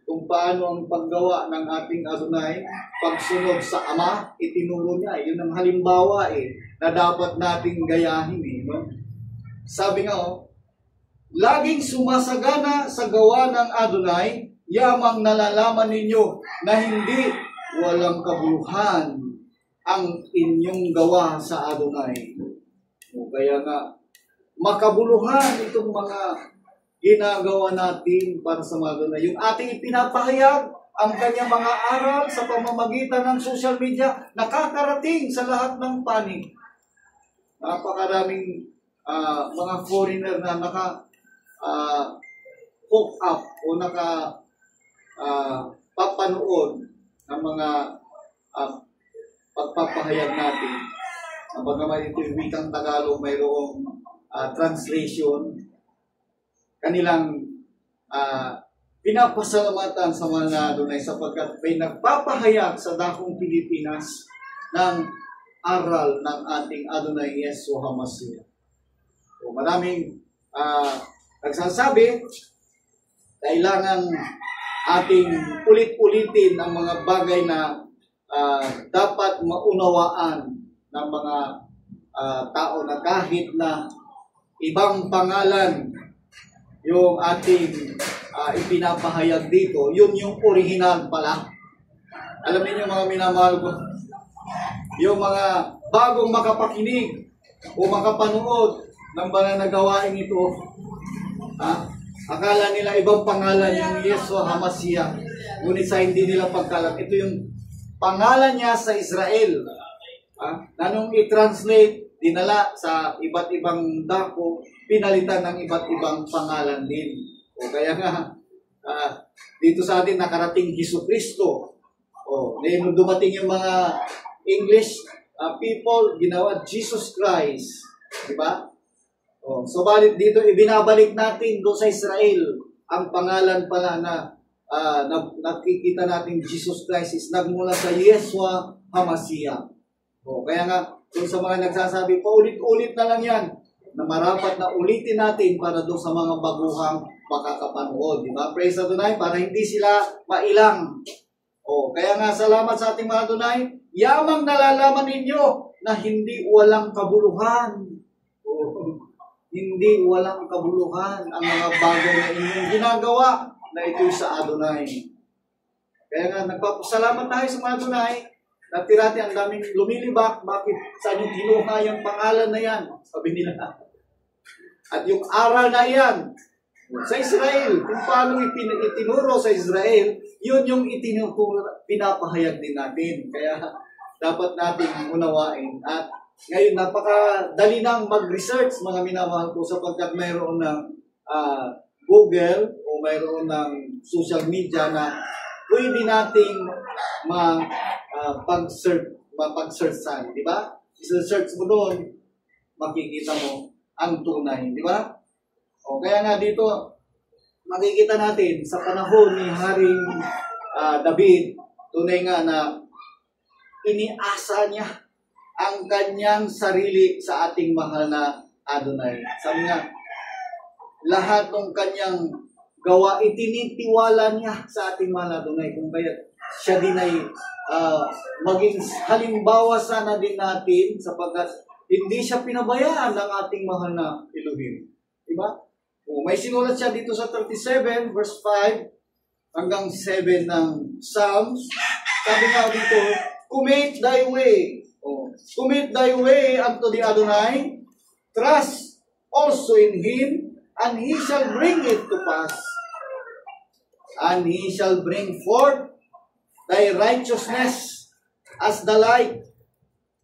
kung paano ang paggawa ng ating Adonai, pagsunod sa Ama, itinuro niya. Yun ang halimbawa na dapat nating gayahin. No? Sabi nga, laging sumasagana sa gawa ng Adonai, yamang nalalaman ninyo na hindi walang kabuluhan ang inyong gawa sa Adonai. Kaya nga, makabuluhan itong mga ginagawa natin para sa mga Adonai. Yung ating ipinapahayag, ang kanyang mga aral sa pamamagitan ng social media, nakakarating sa lahat ng panig. Napakaraming mga foreigner na hook up o papanood ng mga pagpapahayag natin. Bagaman ito yung wikang Tagalog, mayroong translation, kanilang pinapasalamatan sa mga Adonai sapagkat may nagpapahayag sa dakong Pilipinas ng aral ng ating Adonai Yeshua HaMashiach. So, maraming nagsasabi, kailangan ating ulit-ulitin ang mga bagay na dapat maunawaan ng mga tao na kahit na ibang pangalan yung ating ipinapahayag dito, yun yung original pala. Alam niyo mga minamahal ko, yung mga bagong makapakinig o makapanood ng banal na gawain ito, akala nila ibang pangalan yung Yeshua HaMashiach, ngunit sa hindi nila pagkalat, ito yung pangalan niya sa Israel. Na nung i-translate, dinala sa iba't ibang dako, pinalitan ng iba't ibang pangalan din. O kaya nga, dito sa atin nakarating Jesucristo. Nung dumating yung mga English people, ginawa Jesus Christ. Diba? So, balit dito, ibinabalik natin doon sa Israel ang pangalan pala na nakikita natin Jesus Christ is nagmula sa Yeshua HaMashiach. Kaya nga, doon sa mga nagsasabi, paulit-ulit na lang yan, na marapat na ulitin natin para doon sa mga baguhang makakapanood. Diba? Praise Adonai, para hindi sila mailang. Kaya nga, salamat sa ating mga Adonai, yamang nalalaman ninyo na hindi walang kabuluhan. Hindi walang kabuluhan ang mga bagay na inyong ginagawa na ito sa Adonai. Kaya nga, nagpapasalamat tayo sa mga Adonai, na tirati ang daming lumilibak, bakit saan yung kinuha yung pangalan na yan? Sabi nila. At yung aral na yan, sa Israel, kung paano itinuro sa Israel, yun yung pinapahayag din natin. Kaya dapat nating unawain. At ngayon, napakadali nang mag-research, mga minamahal ko, sapagkat mayroon ng Google o mayroon ng social media na pwede nating mapag-search saan, di ba? I-search mo doon, makikita mo ang tunay, di ba? Kaya nga dito, makikita natin sa panahon ni Haring David, tunay nga na iniasa niya ang kanyang sarili sa ating mahal na Adonai. Sabi nga, lahat ng kanyang gawa, itinitiwala niya sa ating mahal na Adonai. Kung kaya siya din ay maging halimbawa sana din natin sapagkat hindi siya pinabayaan ng ating mahal na Elohim. Diba? May sinulat siya dito sa 37 verse 5 hanggang 7 ng Psalms. Sabi nga dito, commit thy way. Commit thy way unto the Adonai. Trust also in him, and he shall bring it to pass. And he shall bring forth thy righteousness as the light.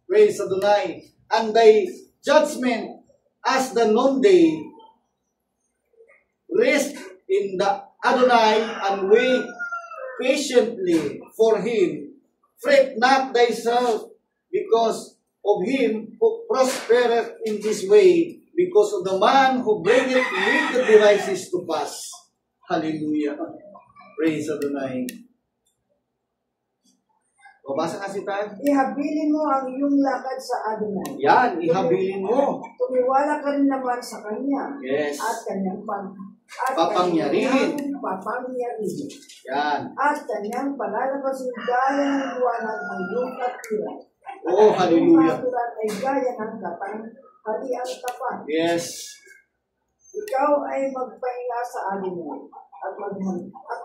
Praise Adonai. And thy judgment as the noonday. Rest in the Adonai and wait patiently for him. Fret not thyself because of him who prospereth in his way, because of the man who bringeth wicked devices to pass. Hallelujah. Praise Adonai. Babasa kasi tayo. Ihabilin mo ang iyong lakad sa Adonai. Yan, ihabilin mo. Tumiwala ka rin naman sa Kanya. Yes. At Kanyang Papangyarihin. Papangyarihin. Yan. At Kanyang palalabasin gaya ng liwanag ang iyong katwiran. Oh, hallelujah. Ang katwiran ay gaya ng katanghaliang tapat. Yes. Ikaw ay magpahinga sa Adonai at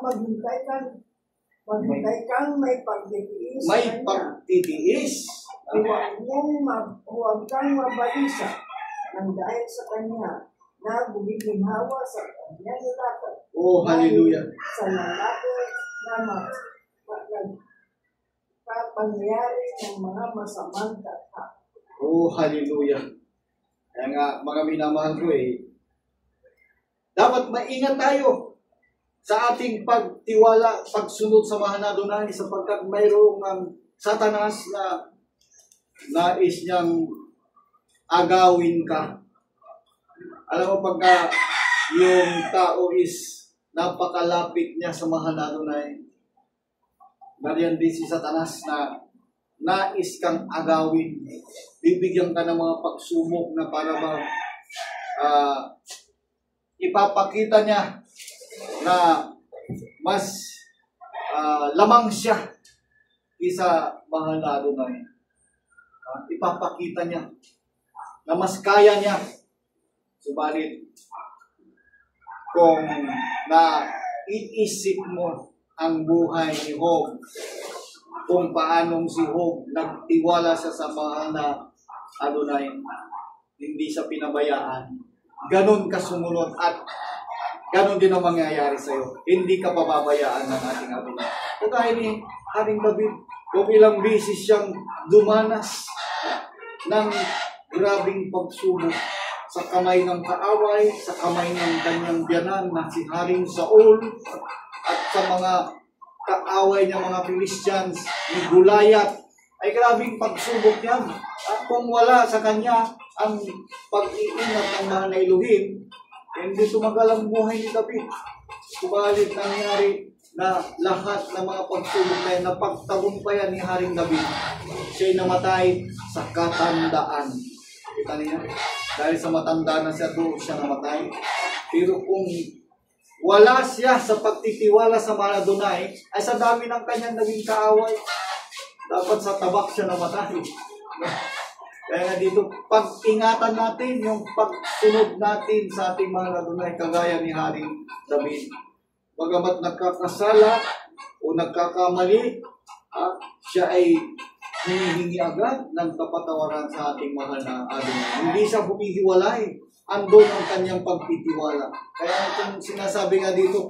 maghintay kang may pagtitiis. May pagtitiis. Huwag kang mabalisa ng dahil sa Kanya na gumiginhawa sa Kanyang lakad. Oh, hallelujah. Sa lalaki na kapangyari ng mga masamang katha. Oh, hallelujah. Kaya nga, mga minamahal ko dapat maingat tayo sa ating pagtiwala, pagsunod sa mahal na Adonai, sapagkat mayroong Satanas na nais niyang agawin ka. Alam mo, pagka yung tao is napakalapit niya sa mahal na Adonai, nariyan din si Satanas na nais kang agawin. Bibigyan ka ng mga pagsubok na para ipapakita niya na mas lamang siya kaysa mahal na Adonai. Ipapakita niya na mas kaya niya. Subalit, kung naiisip mo ang buhay ni Job, kung paanong si Job nagtiwala sa mahal na Adonai, hindi siya pinabayaan, ganun ka sumunod at ganun din ang mangyayari sa iyo. Hindi ka pababayaan ng ating Adonai. Kagaya ni Haring David, kung ilang bisis siyang dumanas ng grabing pagsubok sa kamay ng kaaway, sa kamay ng kanyang biyanan na si Haring Saul, at sa mga kaaway niya mga Christians ni Goliath, ay grabing pagsubok yan. At kung wala sa kanya ang pag-iingat ng mahal na Elohim, hindi tumagal ang buhay ni David. Subalit nangyari na lahat ng mga pagsubok na yan, napagtagumpayan ni Haring David. Siya'y namatay sa katandaan. Kita niya? Dahil sa matanda na siya, doon siya namatay. Pero kung wala siya sa pagtitiwala sa mahal na Adonai, ay sa dami ng kanyang naging kaaway, dapat sa tabak siya namatay. Kaya nga dito, pag-ingatan natin yung pagsunod natin sa ating mahal na Adonai, kagaya ni Haring David. Bagamat nagkakasala o nagkakamali, siya ay hinihingi agad ng kapatawaran sa ating mahal na Adonai. Hindi siya humihiwalay. Andun ang kanyang pagtitiwala. Kaya itong sinasabi nga dito,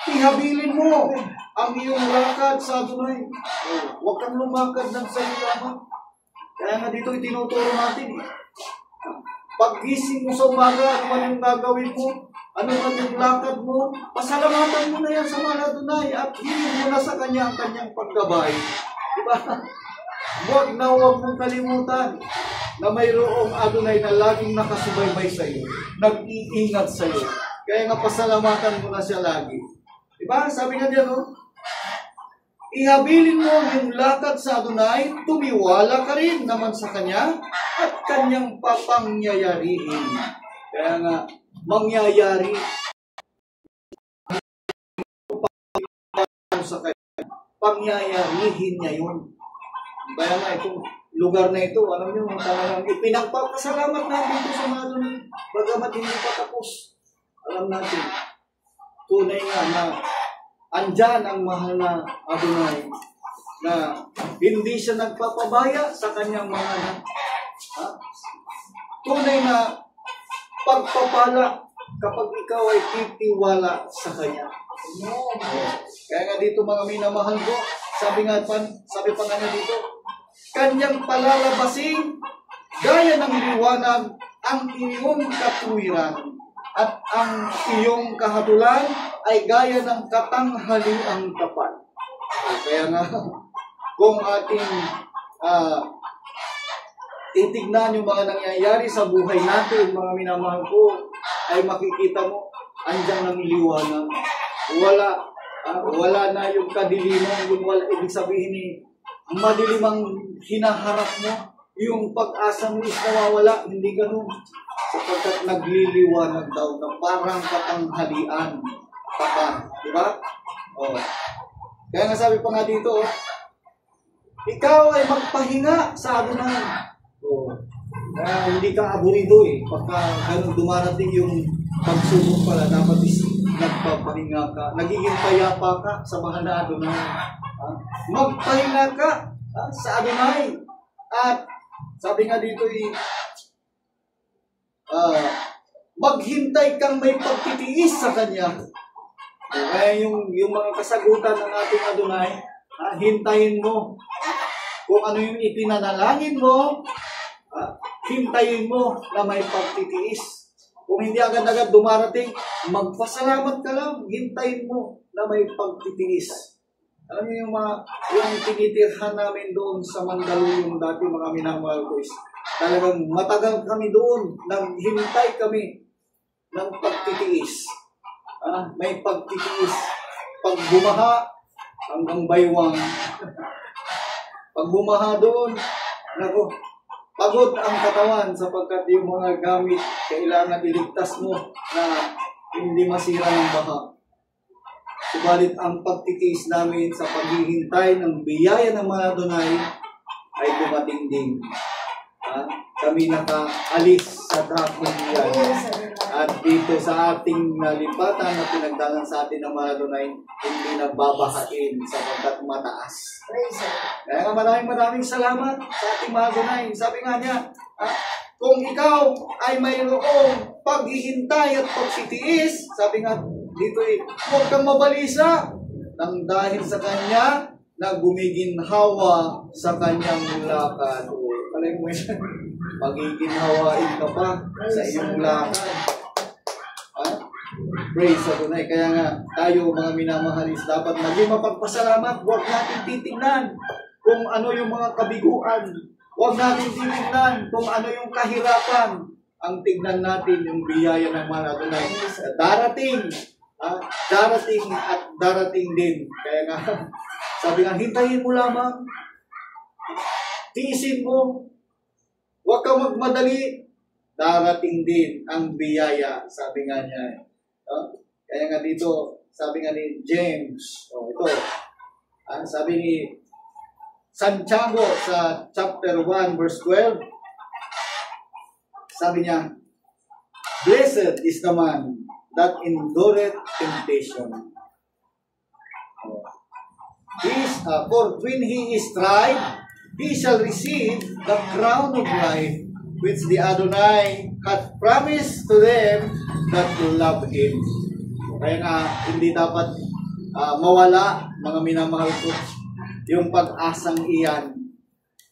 ihabilin mo ang iyong lakad sa Adonai. Huwag kang lumakad ng salita. Kaya nga dito itinuturo natin. Paggising mo sa umaga, ano man yung gagawin mo, ano man yung lakad mo, pasalamatan mo na yan sa mahal na Adonai at hingin mo na sa kanya ang kanyang paggabay. Diba? Huwag mong kalimutan na mayroong Adonai na laging nakasubaybay sa iyo, nag-iingat sa iyo. Kaya nga pasalamatan mo na siya lagi. Diba? Sabi nga diyan, ihabilin mo yung lakad sa Adonai, tumiwala ka rin naman sa Kanya, at Kanyang papangyayarihin. Kaya nga, mangyayari sa Kanya, pangyayarihin niya yun. Kaya nga, itong lugar na ito, alam niyo, talagang ipinagpapasalamat natin ito sa mga Adonai. Bagamat hindi pa tapos, alam natin, tunay nga na andyan ang mahal na Adonai na hindi siya nagpapabaya sa kanyang mga anak. Ha? Tunay na pagpapala kapag ikaw ay titiwala sa Kanya. Kaya nga dito mga minamahal ko, sabi pa nga niya dito, Kanyang palalabasing gaya ng liwanag ang iyong katuwiran at ang iyong kahatulan ay gaya ng katanghaliang tapat. Kaya nga, kung ating titignan yung mga nangyayari sa buhay natin, mga minamahal ko, ay makikita mo, andyan ang liwanag. Wala na yung kadiliman, yung wala, ibig sabihin ni madilim ang hinaharap mo, yung pag-asa mo is nawawala, hindi ganun. Sapagkat nagliliwanag daw na parang katanghalian. Di ba? Oh. Kaya nga sabi pa nga dito, ikaw ay magpahinga sa Adonai. Oh. Kaya hindi ka aburido eh. Pagka ganun dumarating yung pagsubok pala, dapat is nagpapahinga ka. Nagiging payapa ka sa mahal na Adonai. Magpahinga ka sa Adonai. At sabi nga dito maghintay kang may pagtitiis sa Kanya. Kaya yung mga kasagutan ng ating Adonai, hintayin mo. Kung ano yung ipinanalangin mo, hintayin mo na may pagtitiis. Kung hindi agad-agad dumarating, magpasalamat ka lang, hintayin mo na may pagtitiis. Alam niyo yung tinitirhan namin doon sa Mandaluyong dati, mga minamahal ko, is talagang matagal kami doon, naghintay kami ng pagtitiis. May pagtitiis. Pag bumaha, hanggang baywang. Pag bumaha doon, naku, pagod ang katawan sapagkat yung mga gamit kailangan iligtas mo na hindi masira ng baha. Subalit ang pagtitiis namin sa paghihintay ng biyaya ng mga Adonai ay dumating din. Kami nakaalis sa traffic yan. At dito sa ating nalipatan na pinagdalan sa atin ng mga Adonai, hindi nagbabahain sapagkat mataas. Kaya nga maraming salamat sa ating mga Adonai. Sabi nga niya, kung ikaw ay mayroong paghihintay at pagsitiis, sabi nga dito huwag kang mabalisa nang dahil sa Kanya na gumiginhawa sa Kanyang lakad. Kalay mo yan, pagiginhawain ka pa sa iyong lakad. Praise Adonai. Kaya nga, tayo mga minamahalis, dapat maging mapagpasalamat. Huwag natin titignan kung ano yung mga kabiguan. Huwag natin titignan kung ano yung kahirapan. Ang tignan natin yung biyaya ng mga Adonai. Darating at darating din. Kaya nga, sabi nga, hintayin mo lamang. Tiisin mo. Huwag kang magmadali. Darating din ang biyaya. Sabi nga niya. Kaya nga dito, sabi nga ni James, ito, sabi ni Santiago sa chapter 1 verse 12, sabi niya, blessed is the man that endureth temptation. For when he is tried, he shall receive the crown of life which the Adonai hath promised to them that love Him. Kaya nga, hindi dapat mawala, mga minamahal ko, yung pag-asang iyan,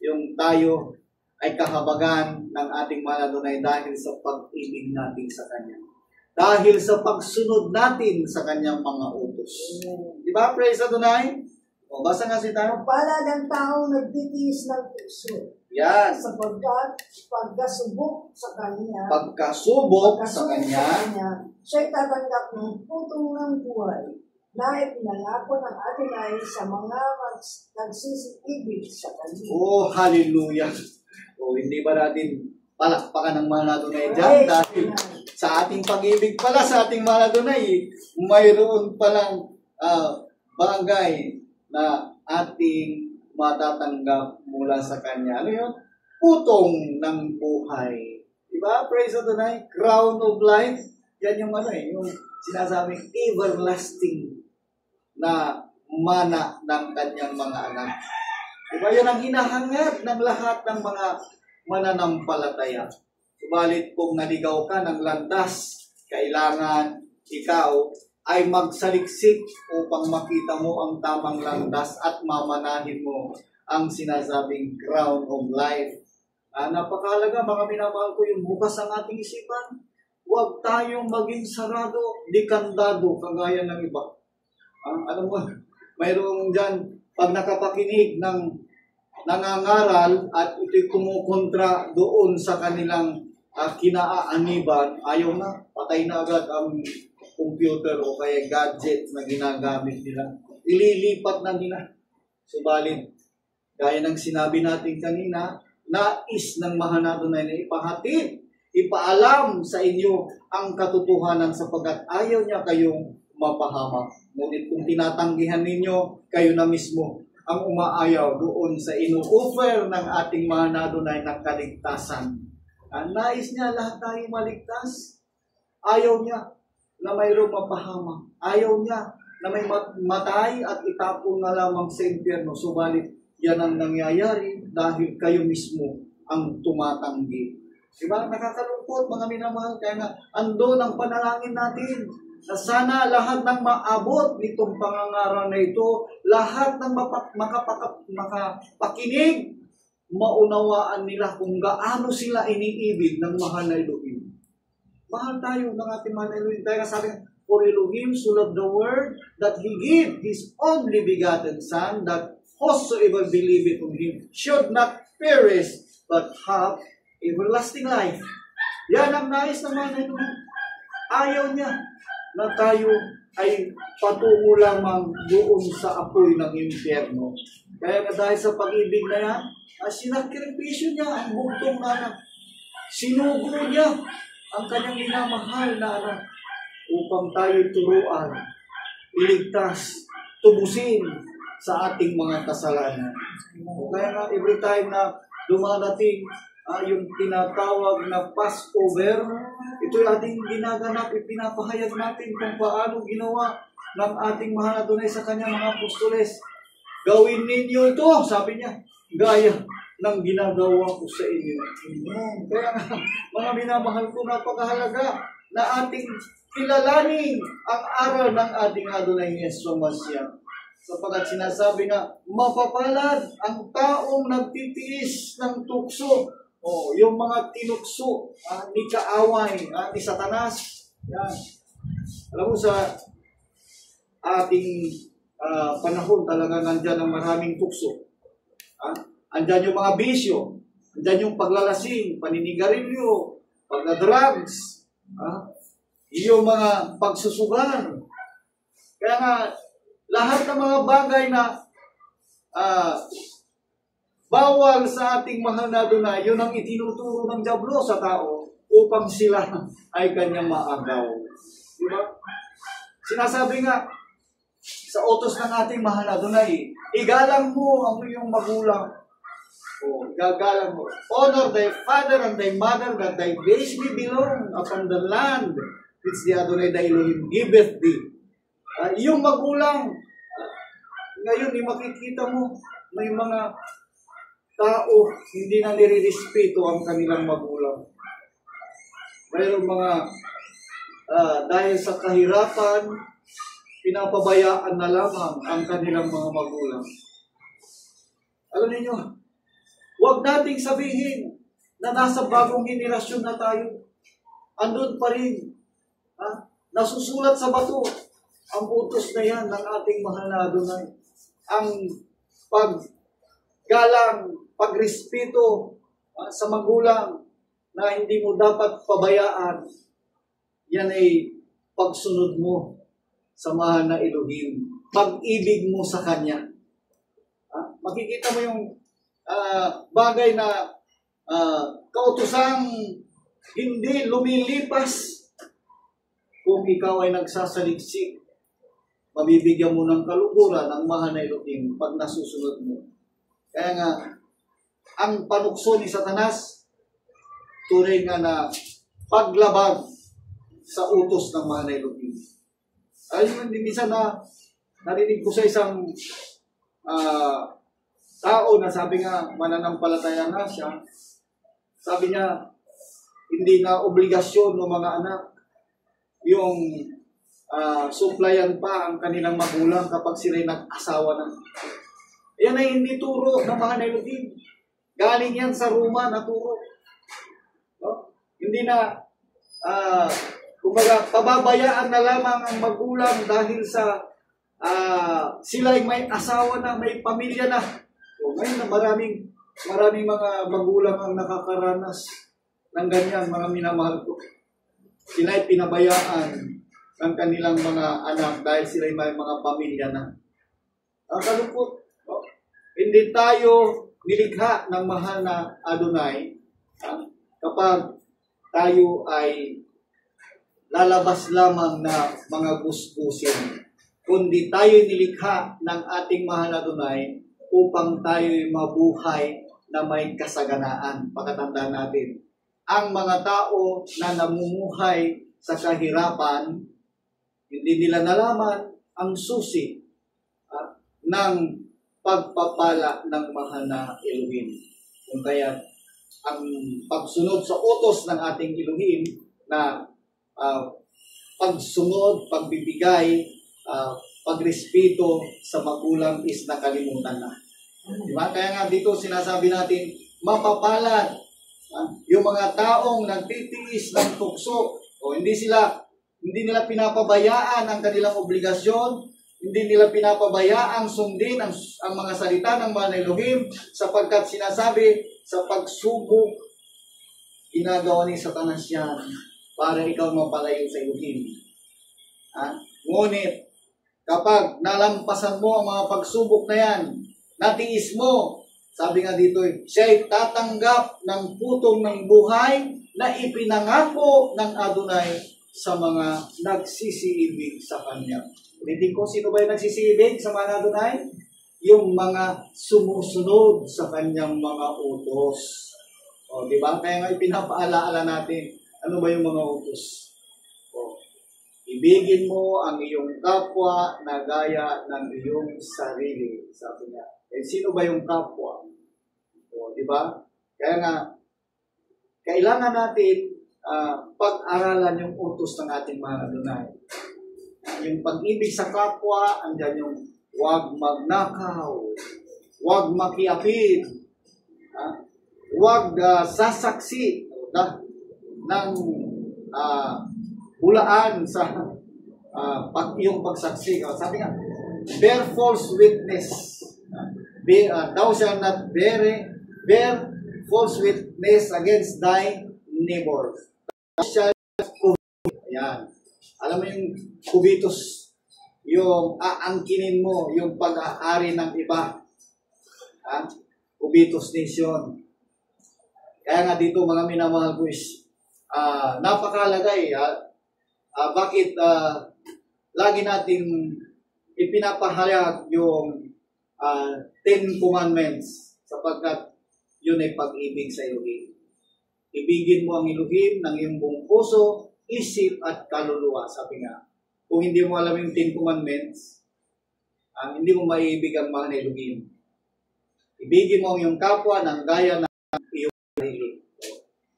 yung tayo ay kahabagan ng ating mahal na Adonai dahil sa pag-ibig natin sa Kanya. Dahil sa pagsunod natin sa Kanyang mga utos. Di ba? Praise Adonai? Basa nga si tayo. Palad ang taong nagtitiis ng puso. Yan. Sapagkat pagkasubok sa Kanya, sa Kanya, siya'y tatanggap ng putong ng buhay na ipinangako ng Adonai sa mga nagsisibig sa Kanya. Oh, hallelujah. Hindi ba natin palakpakan ng mahal na Adonai dyan? Dahil sa ating pag-ibig pala, sa ating mahal na Adonai, mayroon palang bagay na ating matatanggap mula sa Kanya. Ano yun? Putong ng buhay. Diba? Praise the night. Crown of life. Yan yung yung sinasabing everlasting na mana ng Kanyang mga anak. Diba? Yan ang hinahangad ng lahat ng mga mananampalataya. Subalit kung naligaw ka ng landas, kailangan ikaw ay magsaliksik upang makita mo ang tamang landas at mamanahin mo ang sinasabing crown of life. Napakahalaga mga minamahal ko yung bukas ang ating isipan. Huwag tayong maging sarado, dikandado, kagaya ng iba. Alam mo, mayroong dyan, pag nakapakinig ng nangangaral at ito'y kumukontra doon sa kanilang kinaaaniban, ayaw na, patay na agad ang computer o kaya gadget na ginagamit nila. Ililipat na nila. Subalit, gaya ng sinabi natin kanina, nais ng Mahanadonay na ipahatid, ipaalam sa inyo ang katotohanan sapagkat ayaw niya kayong mapahamak. Ngunit kung tinatanggihan ninyo, kayo na mismo ang umaayaw doon sa inu-offer ng ating Mahanadonay ng kaligtasan. Nais niya lahat tayo maligtas. Ayaw niya na mayroong mapahamak. Ayaw niya na may matay at itapon na lamang sa impyerno. Subalit, yan ang nangyayari dahil kayo mismo ang tumatanggi. Diba? Nakakalungkot mga minamahal. Kaya nga, andun ang panalangin natin na sana lahat ng maabot nitong pangangaral na ito, lahat ng makapakinig, maunawaan nila kung gaano sila iniibig ng mahal na Elohim. Mahal tayo ng ating mahal na Elohim. Kaya sabi, for Elohim so loved the world that He gave His only begotten Son, that whosoever believeth on Him should not perish, but have everlasting life. Yan ang nais ng mahal na Elohim. Ayaw niya na tayo ay patungo lamang doon sa apoy ng impyerno. Kaya dahil sa pag-ibig na yan, sinakripisyo niya ang bugtong na anak. Sinugo niya ang kanyang minamahal na anak upang tayo turuan, iligtas, tubusin sa ating mga kasalanan. Kaya nga, every time na dumadating yung tinatawag na Passover, ito'y ating ginaganap, ipinapahayag natin kung paano ginawa ng ating mahal na Adonai sa kanyang mga apostoles. Gawin ninyo ito, sabi niya, gaya ng ginagawa ko sa inyo. Kaya nga, mga minamahal ko, napakahalaga na ating kilalanin ang aral ng ating Adonai Yeshua Mashiach. Sapagkat sinasabi na, mapapalad ang taong nagtitiis ng tukso. Yung mga tinukso ni kaaway, ni Satanas. Yan. Alam mo, sa ating panahon talaga nandyan ang maraming tukso. Andyan yung mga bisyo, andyan yung paglalasing, paninigarilyo, pagna-drugs, yung mga pagsusugal. Kaya nga, lahat ng mga bagay na bawal sa ating mahal na Adonai, yun ang itinuturo ng diablo sa tao upang sila ay kanyang maagaw. Diba? Sinasabi nga, sa utos ng ating mahal na Adonai, igalang mo ang iyong magulang. Gagalang mo. Honor thy father and thy mother, that thy days may belong upon the land which the Adonai thy Elohim giveth thee. Iyong magulang, ngayon, makikita mo, may mga tao, hindi na nire-respeto ang kanilang magulang. Mayroong mga, dahil sa kahirapan, pinapabayaan na lamang ang kanilang mga magulang. Alam niyo, huwag nating sabihin na nasa bagong henerasyon na tayo. Andun pa rin. Nasusulat sa bato ang utos na yan ng ating mahal na Adonai. Ang paggalang, pagrespeto sa magulang na hindi mo dapat pabayaan, yan ay pagsunod mo sa mahal na Elohim. Pag-ibig mo sa Kanya. Makikita mo yung bagay na kautosang hindi lumilipas kung ikaw ay nagsasaliksik. Mabibigyan mo ng kaluguran ang mahal na Elohim pag nasusunod mo. Kaya nga, ang panukso ni Satanas, tunay nga na paglabag sa utos ng mahal na Elohim. Ayun, minsan na narinig ko sa isang tao na sabi nga mananampalataya na siya. Sabi niya, hindi na obligasyon ng mga anak yung supplyan pa ang kanilang magulang kapag sila'y nag-asawa na. Yan ay hindi turo ng mga Elohim. Galing yan sa Roma na turo. No? Hindi na, kumbaga, pababayaan na lamang ang magulang dahil sa sila'y may asawa na, may pamilya na. So, ngayon na maraming mga magulang ang nakakaranas ng ganyan, mga minamahal ko. Sila'y pinabayaan ng kanilang mga anak dahil sila'y may mga pamilya na. Kalungkot. No? Hindi tayo nilikha ng mahal na Adonai kapag tayo ay lalabas lamang na mga gusgusin. Kundi tayo nilikha ng ating mahal na Adonai upang tayo mabuhay na may kasaganaan. Pakatandaan natin, ang mga tao na namumuhay sa kahirapan, hindi nila nalaman ang susi ng pagpapala ng mahal na Elohim. Kung kaya ang pagsunod sa utos ng ating Elohim na pagsunod, pagbibigay, pagrespeto sa magulang is nakalimutan na. Diba? Kaya nga dito sinasabi natin, mapapalad yung mga taong nagtitiis ng tukso o hindi nila pinapabayaan ang kanilang obligasyon, hindi nila pinapabayaang sundin ang mga salita ng mga Elohim sapagkat sinasabi sa pagsubok ginagawa ni Satanas yan para ikaw mapalayo sa Elohim. Ngunit kapag nalampasan mo ang mga pagsubok na yan, natiis mo, sabi nga dito, siya'y tatanggap ng putong ng buhay na ipinangako ng Adonai sa mga nagsisiibig sa Kanya. Ulitin ko, sino ba yung nagsisiibig sa mga Adonai? Yung mga sumusunod sa Kanyang mga utos. O, di ba? Kaya nga ipinapaalaala natin, ano ba yung mga utos? O, ibigin mo ang iyong kapwa na gaya ng iyong sarili. Sabi niya. Sino ba yung kapwa? O, di ba? Kaya nga, kailangan natin pag-aralan yung utos ng ating mga Adonai. Yung pag-ibig sa kapwa, andyan yung huwag magnakaw, huwag makiapid, huwag sasaksi ng hulaan sa yung pagsaksi. Sabi nga, bear false witness. Thou shalt not bear false witness against thy neighbor. Thou shalt Ayan. Alam mo yung kubitos, yung aangkinin mo, yung pag-aari ng iba. Kubitos nation. Kaya nga dito mga minamahal ko is, napakalagay. Bakit lagi natin ipinapahayag yung 10 Commandments sapagkat yun ay pag-ibig sa Elohim. Ibigin mo ang Elohim ng iyong buong puso, isip at kaluluwa. Sabi nga, kung hindi mo alam yung 10 Commandments, hindi mo maiibig ang mahal na Elohim. Ibigin mo ang iyong kapwa ng gaya ng iyong sarili.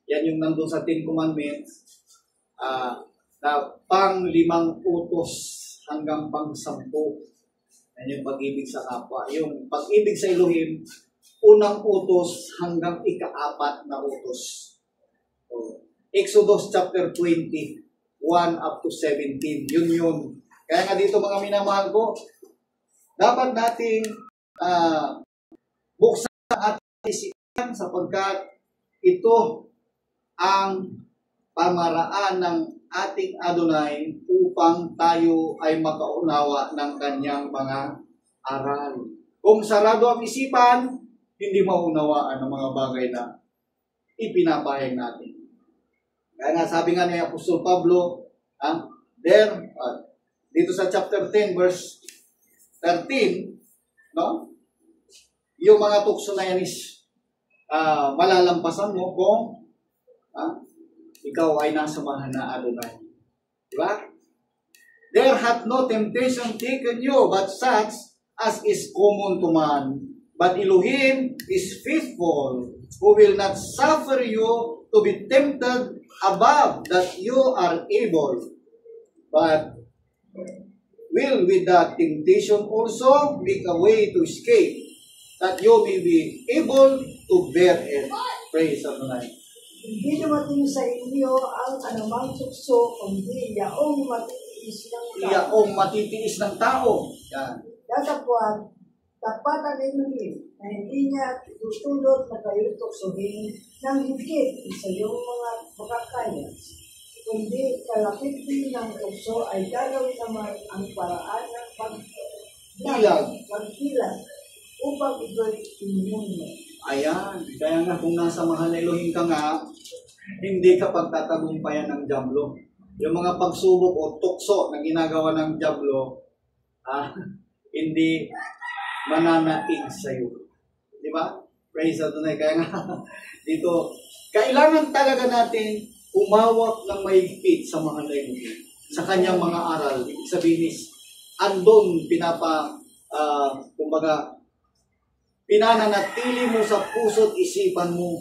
Yan yung nandun sa 10 Commandments na pang 5 utos hanggang pang 10. Yan yung pag-ibig sa kapwa. Yung pag-ibig sa Elohim, unang utos hanggang ika-4 na utos. Exodus chapter 20, 1 up to 17. Yun. Kaya nga dito mga minamahal ko, dapat nating buksan ang ating isipan sapagkat ito ang pamaraan ng ating Adonai upang tayo ay makaunawa ng kanyang mga aral. Kung sarado ang isipan, hindi maunawaan ang mga bagay na ipinapahayag natin. Kaya nga sabi nga ni Apostol Pablo, dito sa chapter 10 verse 13, no? yung mga tukso na yan is malalampasan mo kung ikaw ay nasa mahal na Adonai. Diba? There hath no temptation taken you, but such as is common to man. But Elohim is faithful, who will not suffer you to be tempted above that you are able, but will with that temptation also make a way to escape, that you may be able to bear it. Praise Adonai. Hindi dumating sa inyo ang anumang tukso, kundi yaong matitiis ng tao. Yaong matitiis ng tao. Yan. Datapwat, tapat ang Elohim na hindi niya tutulot na kayo tuksohin ng higit sa iyong mga makakaya. Kundi kalapit din ng tukso ay gagawin naman ang paraan ng pagpilag upang ito'y inyong mo. Ayan. Kaya nga kung nasa mahal na Elohim ka nga, hindi ka pagtatagumpayan ng diablo. Yung mga pagsubok o tukso na ginagawa ng diablo, hindi mananaig sa'yo. Di ba? Praise Adonai. Kaya nga, dito, kailangan talaga natin umawak ng mahigpit sa mahal na Elohim. Sa kanyang mga aral. Ibig sabihin is, andon pinananatili mo sa puso't isipan mo.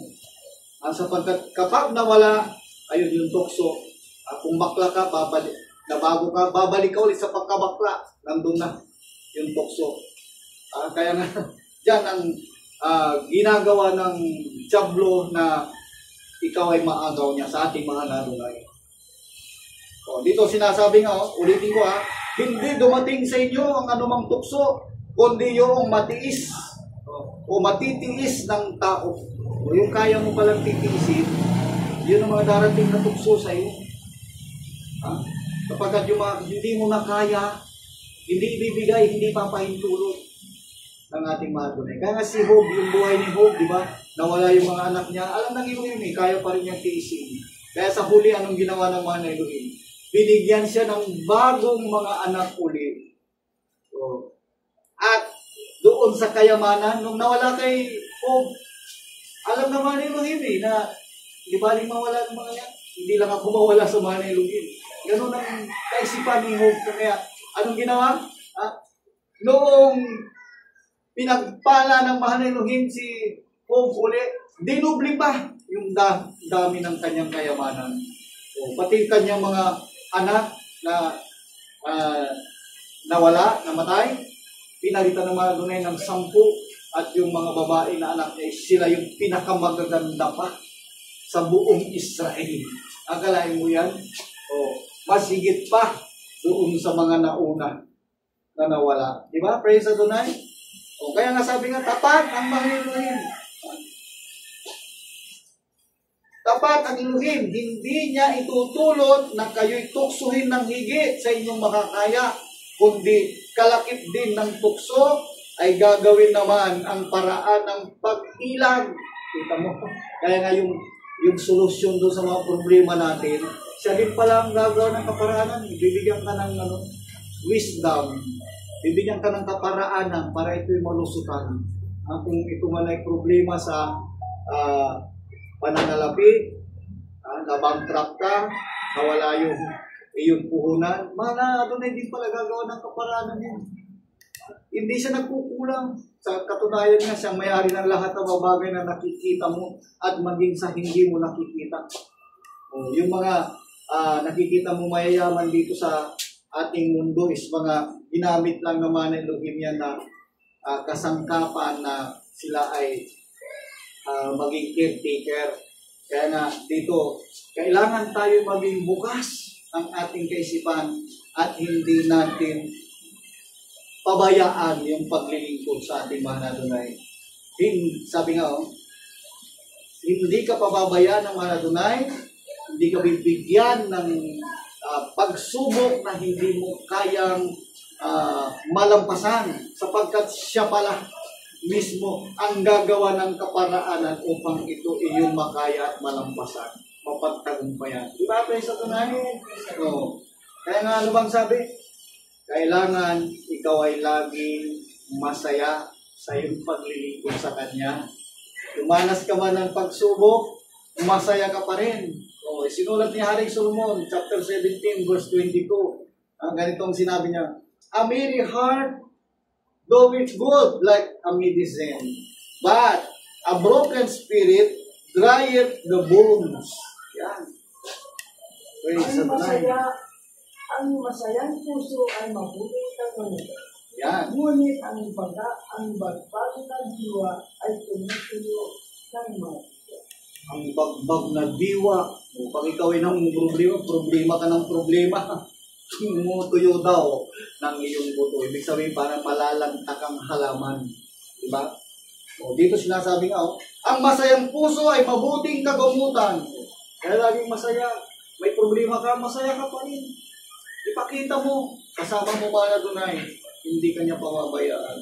Sapagkat kapag nawala, ayun yung tukso. Kung bakla ka, nabago ka, babalik ka ulit sa pagkabakla. Nandun na yung tukso. Kaya nga, dyan ang ginagawa ng diablo na ikaw ay maagaw niya sa ating mga Adonai. Dito sinasabi nga, ulitin ko hindi dumating sa inyo ang anumang tukso, kundi yung matiis o matitiis ng tao. O yung kaya mo palang titiisin, yun ang mga darating na tukso sa iyo. Kapag yung mga hindi mo na kaya, hindi ibibigay, hindi papahintulot ng ating mga Adonai. Kaya nga si Job, yung buhay ni Job, di ba? Nawala yung mga anak niya. Alam ng Elohim, kaya pa rin niyang tiisin. Kaya sa huli, anong ginawa ng mga Elohim? Binigyan siya ng bagong mga anak uli. At doon sa kayamanan, nung nawala kay Job, alam naman ni Elohim na di ba rin mawala ng mga yan? Hindi lang ako mawala sa mga Elohim. Ganun ang kaisipan ni Job. Kaya anong ginawa? Noong pinagpala ng mahal na Elohim si Job uli, dinubli pa yung dami ng kanyang kayamanan. Pati kanyang mga anak na nawala, namatay, pinalitan ng mga Adonai ng 10 at yung mga babae na anak niya, sila yung pinakamagaganda pa sa buong Israel. Akalain mo yan? Mas higit pa doon sa mga nauna na nawala. Diba? Praise Adonai. Kaya nga sabi nga, tapat ang mga Elohim. Tapat ang Elohim. Hindi niya itutulot na kayo'y tuksuhin ng higit sa inyong makakaya, kundi kalakip din ng tukso ay gagawin naman ang paraan ng pag-ilag. Kita mo? Kaya nga yung solusyon doon sa mga problema natin, siya din pala ang gagawa ng kaparaanan. Bibigyan ka ng wisdom. Bibigyan ka ng kaparaanan para ito'y malusutan. Kung ito man ay problema sa pananalapi, na-bankrupt ka, nawala yung iyong puhunan, doon ay din pala gagawa ng kaparaanan yun. Hindi siya nagkukulang. Sa katunayan nga, siyang may-ari ng lahat ng mga bagay na nakikita mo at maging sa hindi mo nakikita. Yung mga nakikita mo mayayaman dito sa ating mundo is mga ginamit lang naman ng Elohim yan na kasangkapan na sila ay maging caretaker. Kaya na dito, kailangan tayo maging bukas ang ating kaisipan at hindi natin pabayaan yung paglilingkod sa ating mahal na Adonai. Sabi nga, hindi ka pababayaan ng mahal na Adonai, hindi ka bibigyan ng pagsubok na hindi mo kayang malampasan sapagkat siya pala mismo ang gagawa ng kaparaanan upang ito iyong makaya at malampasan, mapagtagumpayan. Di ba, praise Adonai? Kaya nga ano bang sabi? Kailangan ikaw ay laging masaya sa iyong paglilingkod sa Kanya. Dumanas ka man ng pagsubok, masaya ka pa rin. O, sinulat ni Haring Solomon, chapter 17, verse 22. Ganito ang sinabi niya, a merry heart doeth good like a medicine, but a broken spirit drieth the bones. Yan. Praise the Lord. Ang masayang puso ay mabuting kaganito. Yan. Ngunit ang bagbag na diwa ay tumutuyo ng matigas. Ang bagbag na diwa, pag ikaw ay ng problema ka ng problema, tumutuyo daw ng iyong buto. Ibig sabihin parang malalanta kang halaman. Diba? O, dito sinasabi nga, ang masayang puso ay mabuting kagamutan. Kaya laging masaya. May problema ka, masaya ka pa rin. Ipakita mo, kasama mo ba na dunay, hindi ka niya pababayaan.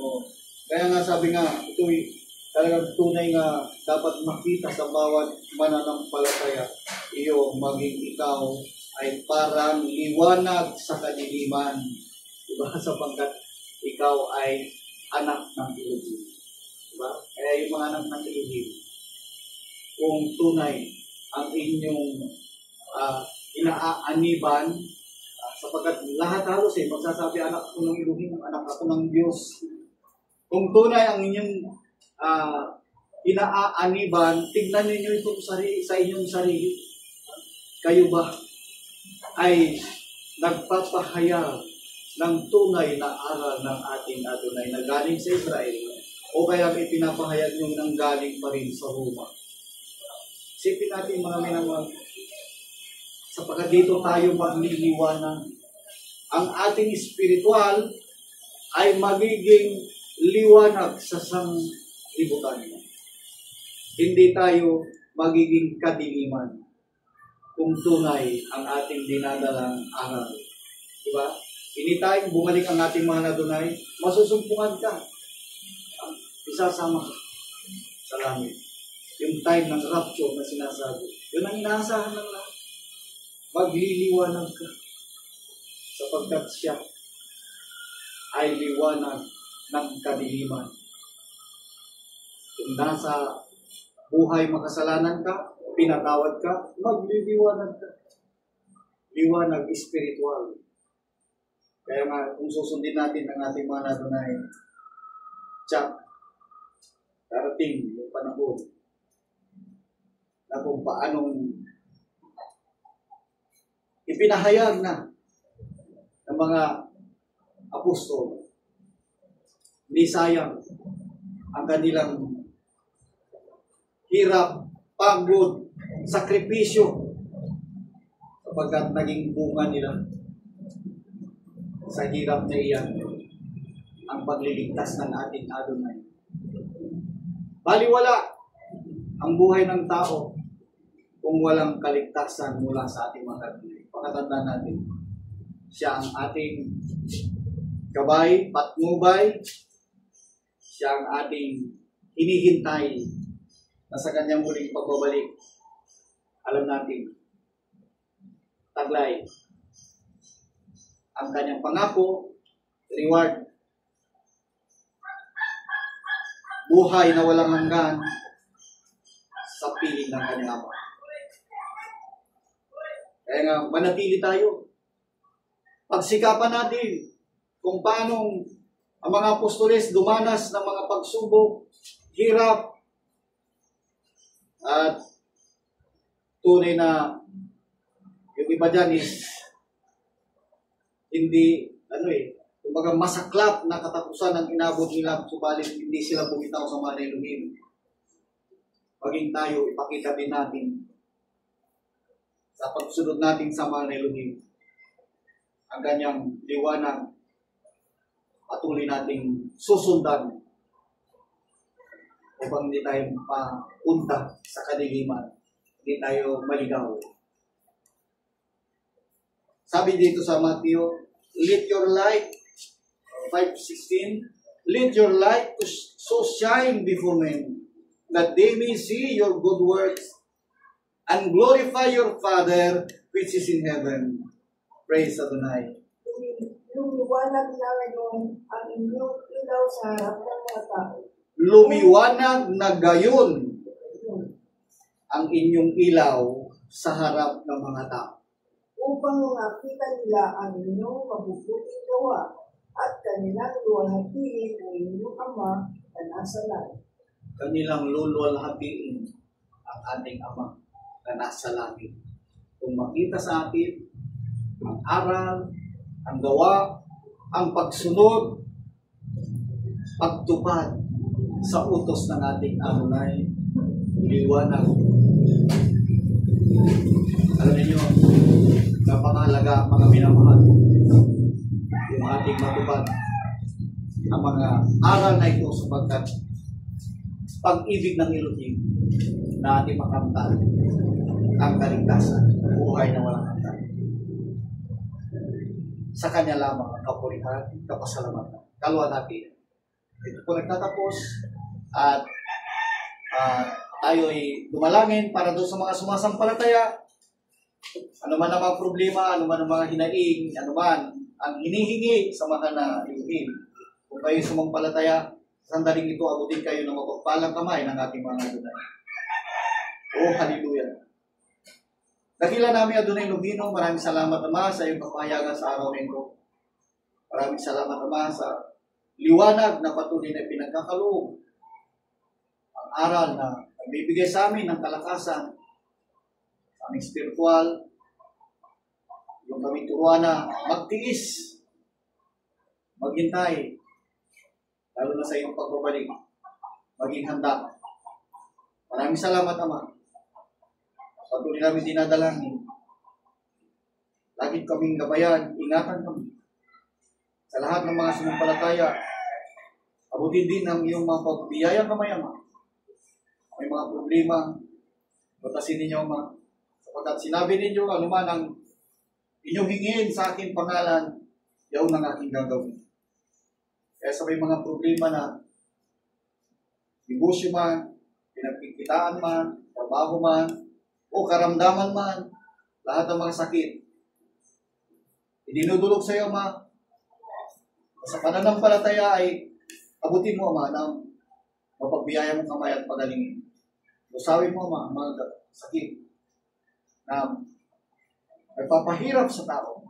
O, kaya nga sabi nga, ito'y talagang tunay nga dapat makita sa bawat mananampalataya. Iyo, maging ikaw ay parang liwanag sa kadiliman. Diba? Sapagkat ikaw ay anak ng Elohim. Diba? Kaya yung mga anak ng Elohim, kung tunay ang inyong inaaaniban, sapagkat lahat halos magsasabi, anak ko ng Elohim, anak ako ng Diyos. Kung tunay ang inyong inaaaniban, tignan ninyo ito sa inyong sarili. Kayo ba ay nagpapahayag ng tunay na aral ng ating Adonai na galing sa Israel, o kaya may pinapahayag nyo ng galing pa rin sa Roma? Isipin natin mga minamahal, sapagkat dito tayo magliliwanag. Ang ating spiritual ay magiging liwanag sa sanglibutan. Hindi tayo magiging kadiliman kung tunay ang ating dinadalang aral. Diba? Anytime bumalik ang ating mga nadunay, masusumpungan ka. Isasama ka sa langit. Yung time ng rapture na sinasabi, yun ang inaasahan ng lahat. Magliliwanag ka sapagkat siya ay liwanag ng kadiliman. Kung nasa buhay makasalanan ka, pinatawad ka, magliliwanag ka. Liwanag spiritual. Kaya nga, kung susundin natin ang ating mga nadunay, tsak, darating yung panahon na kung paanong ipinahayag na ng mga apostol, hindi sayang ang kanilang hirap, pagod, sakripisyo, sapagkat naging bunga nila sa hirap na iyan ang pagliligtas ng ating Adonai. Baliwala ang buhay ng tao kung walang kaligtasan mula sa ating mga Adonai. Pakatandaan natin, siya ang ating gabay, patnubay, siya ang ating hinihintay na sa kanyang muling pagbabalik. Alam natin, taglay ang kanyang pangako, reward, buhay na walang hanggan sa piling ng kanyang Ama. Kaya nga, manatili tayo. Pagsikapan natin kung paanong ang mga apostoles dumanas ng mga pagsubok, hirap, at tunay na yung iba dyan is hindi, kumbaga masaklap na katapusan ang inabot nila, subalit hindi sila bumitaw sa mga Elohim. Maging tayo, ipakita din natin sa pagsunod natin sa mga Elohim ang ganyang liwanag, patuloy nating susundan upang hindi tayo papunta sa kadiliman, hindi tayo maligaw. Sabi dito sa Matthew, let your light, 5:16, let your light so shine before men, that they may see your good works and glorify your Father which is in heaven. Praise Adonai. lumiwanag na ngayon ang inyong ilaw sa harap ng mga tao. Lumiwanag na gayon ang inyong ilaw sa harap ng mga tao. Upang makita nila ang inyong mabubuting gawa at kanilang luwalhatiin ang inyong Ama na nasa langit. Kanilang luluwalhatiin ang ating Ama na nasa langit. Kung makita sa atin ang aral, ang gawa, ang pagsunod, pagtupad sa utos ng ating Adonai, liwanag. Alam niyo, napakahalaga mga minamahal, yung ating matupad ang mga aral na ito sapagkat pag-ibig ng Elohim na ating makamtan ang kaligtasan, buhay na walang hanggan. Sa Kanya lamang ang kapurihan, kapasalamatan. Kaluwalhatian. Ito po nagtatapos at tayo ay dumalangin para doon sa mga sumasampalataya. Ano man ang mga problema, ano man ang mga hinaing, ano man ang hinihingi sa mahal na Elohim. Kung kayo sumampalataya, sandaling ito, abutin kayo ng mapagpalang kamay ng ating mga Adonai. Oh, hallelujah. Dakila namin Adonai Lubino, maraming salamat Ama sa iyong kapahayagan sa araw na ito. Maraming salamat Ama sa liwanag na patuloy na pinagkakaloob. Ang aral na nagbibigay sa amin ng kalakasan, sa aming spiritual, yung kami turuan na magtiis, maghintay, lalo na sa iyong pagbabalik, maging handa. Maraming salamat Ama. Patuloy namin dinadalangin. Lagi kaming gabayan, ingatan kami. Sa lahat ng mga sumampalataya, abutin din ang iyong mga pagbiyayang kamay, Ama. May mga problema, batasin ninyo, Ama. Sapagkat sinabi ninyo, anuman ang inyong hingin sa aking pangalan, yaon ang aking gagawin. Kaya sa may mga problema na negosyo man, pinagkikitaan man, trabaho man, o karamdaman man, lahat ng mga sakit, idinudulog sa iyo, Ama. Sa pananampalataya ay abutin mo, Ama, ng mapagbiyaya mong kamay at pagalingin. Lusawin mo, Ama, mga sakit na nagpapahirap sa tao.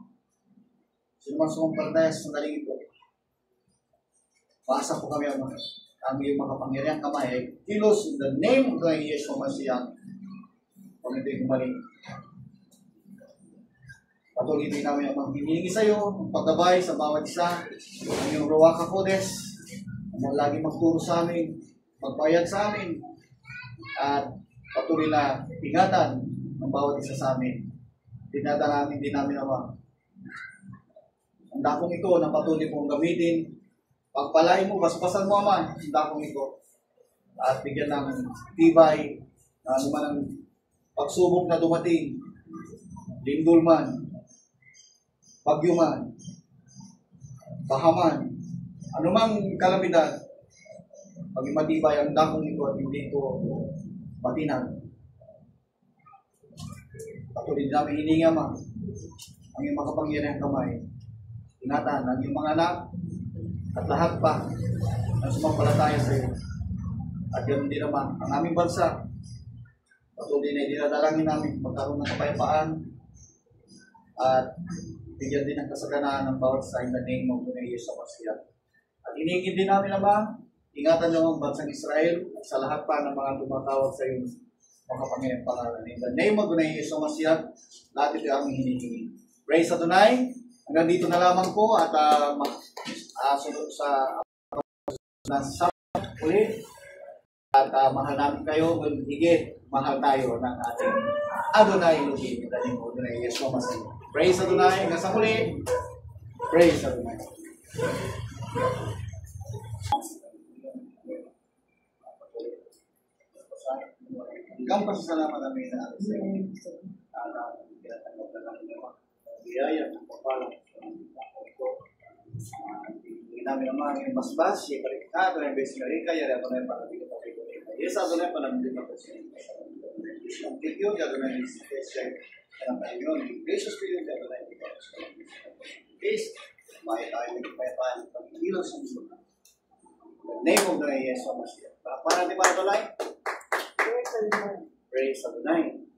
Sino man sumampalataya sa sandaling ito, paasa po kami, Ama, ang iyong makapangyarihang kamay ay kilos in the name of the Yeshua Mashiach. Kung ito'y gumaling. Patuloy din namin ang hinihingi sa iyo, ang paggabay sa bawat isa, ang iyong Ruach HaKodes, ang lagi magturo sa amin, magpayag sa amin, at patuloy na ingatan ng bawat isa sa amin. Dinadalangin din namin, Ama. Ang dakong ito na patuloy mong gamitin, pagpalain mo, basbasan mo, Ama, ang dakong ito. At bigyan ng tibay, na naman ang pagsubok na dumating, lindol man, bagyo man, bahaman, anumang kalamidad, maging matibay ang dakong ito at hindi ito matinag. Patuloy namin hininga, Ama, ang iyong makapangyarihang kamay. Ingatan ang iyong mga anak at lahat pa na sumampalataya sa iyo. At yun din naman ang aming bansa. Patuloy na dinadalangin namin magkaroon ng kapayapaan at bigyan din ng kasaganaan ng bawat sa in the name of the Yeshua Mashiach. At inigin din namin, Ama, ingatan niyo ang bansang Israel at sa lahat pa ng mga tumatawag sa iyong makapangyarihang pangalan. In the name of the Yeshua Mashiach, lahat ito ang hinihingi. Praise Adonai. Hanggang dito na lamang po at sunod sa uli. At mahal namin kayo, higit mahal tayo ng ating Adonai Elohim. Dahil mo, Adonai Yeshua Mashiach. Praise Adonai. Hanggang sa muli. Praise Adonai. Hanggang pasasalamat namin na sa iyo. Tinatanggap na lang naman. Biyaya, papalang. Hindi namin naman yung basbas, siya karikado, yung basic karika, yari ako na yung panabigay pa rin. Yes, ako na yung panabigay pa rin. Ang video, gado na yung special. Ang tayo yun. Gracious video, gado na yung peace. May tayo nagpapayapaan ng pagkikilos sa mundo. In the name of the Lord Jesus Christ. Para natin para tulay. Praise the Lord. Praise the Lord.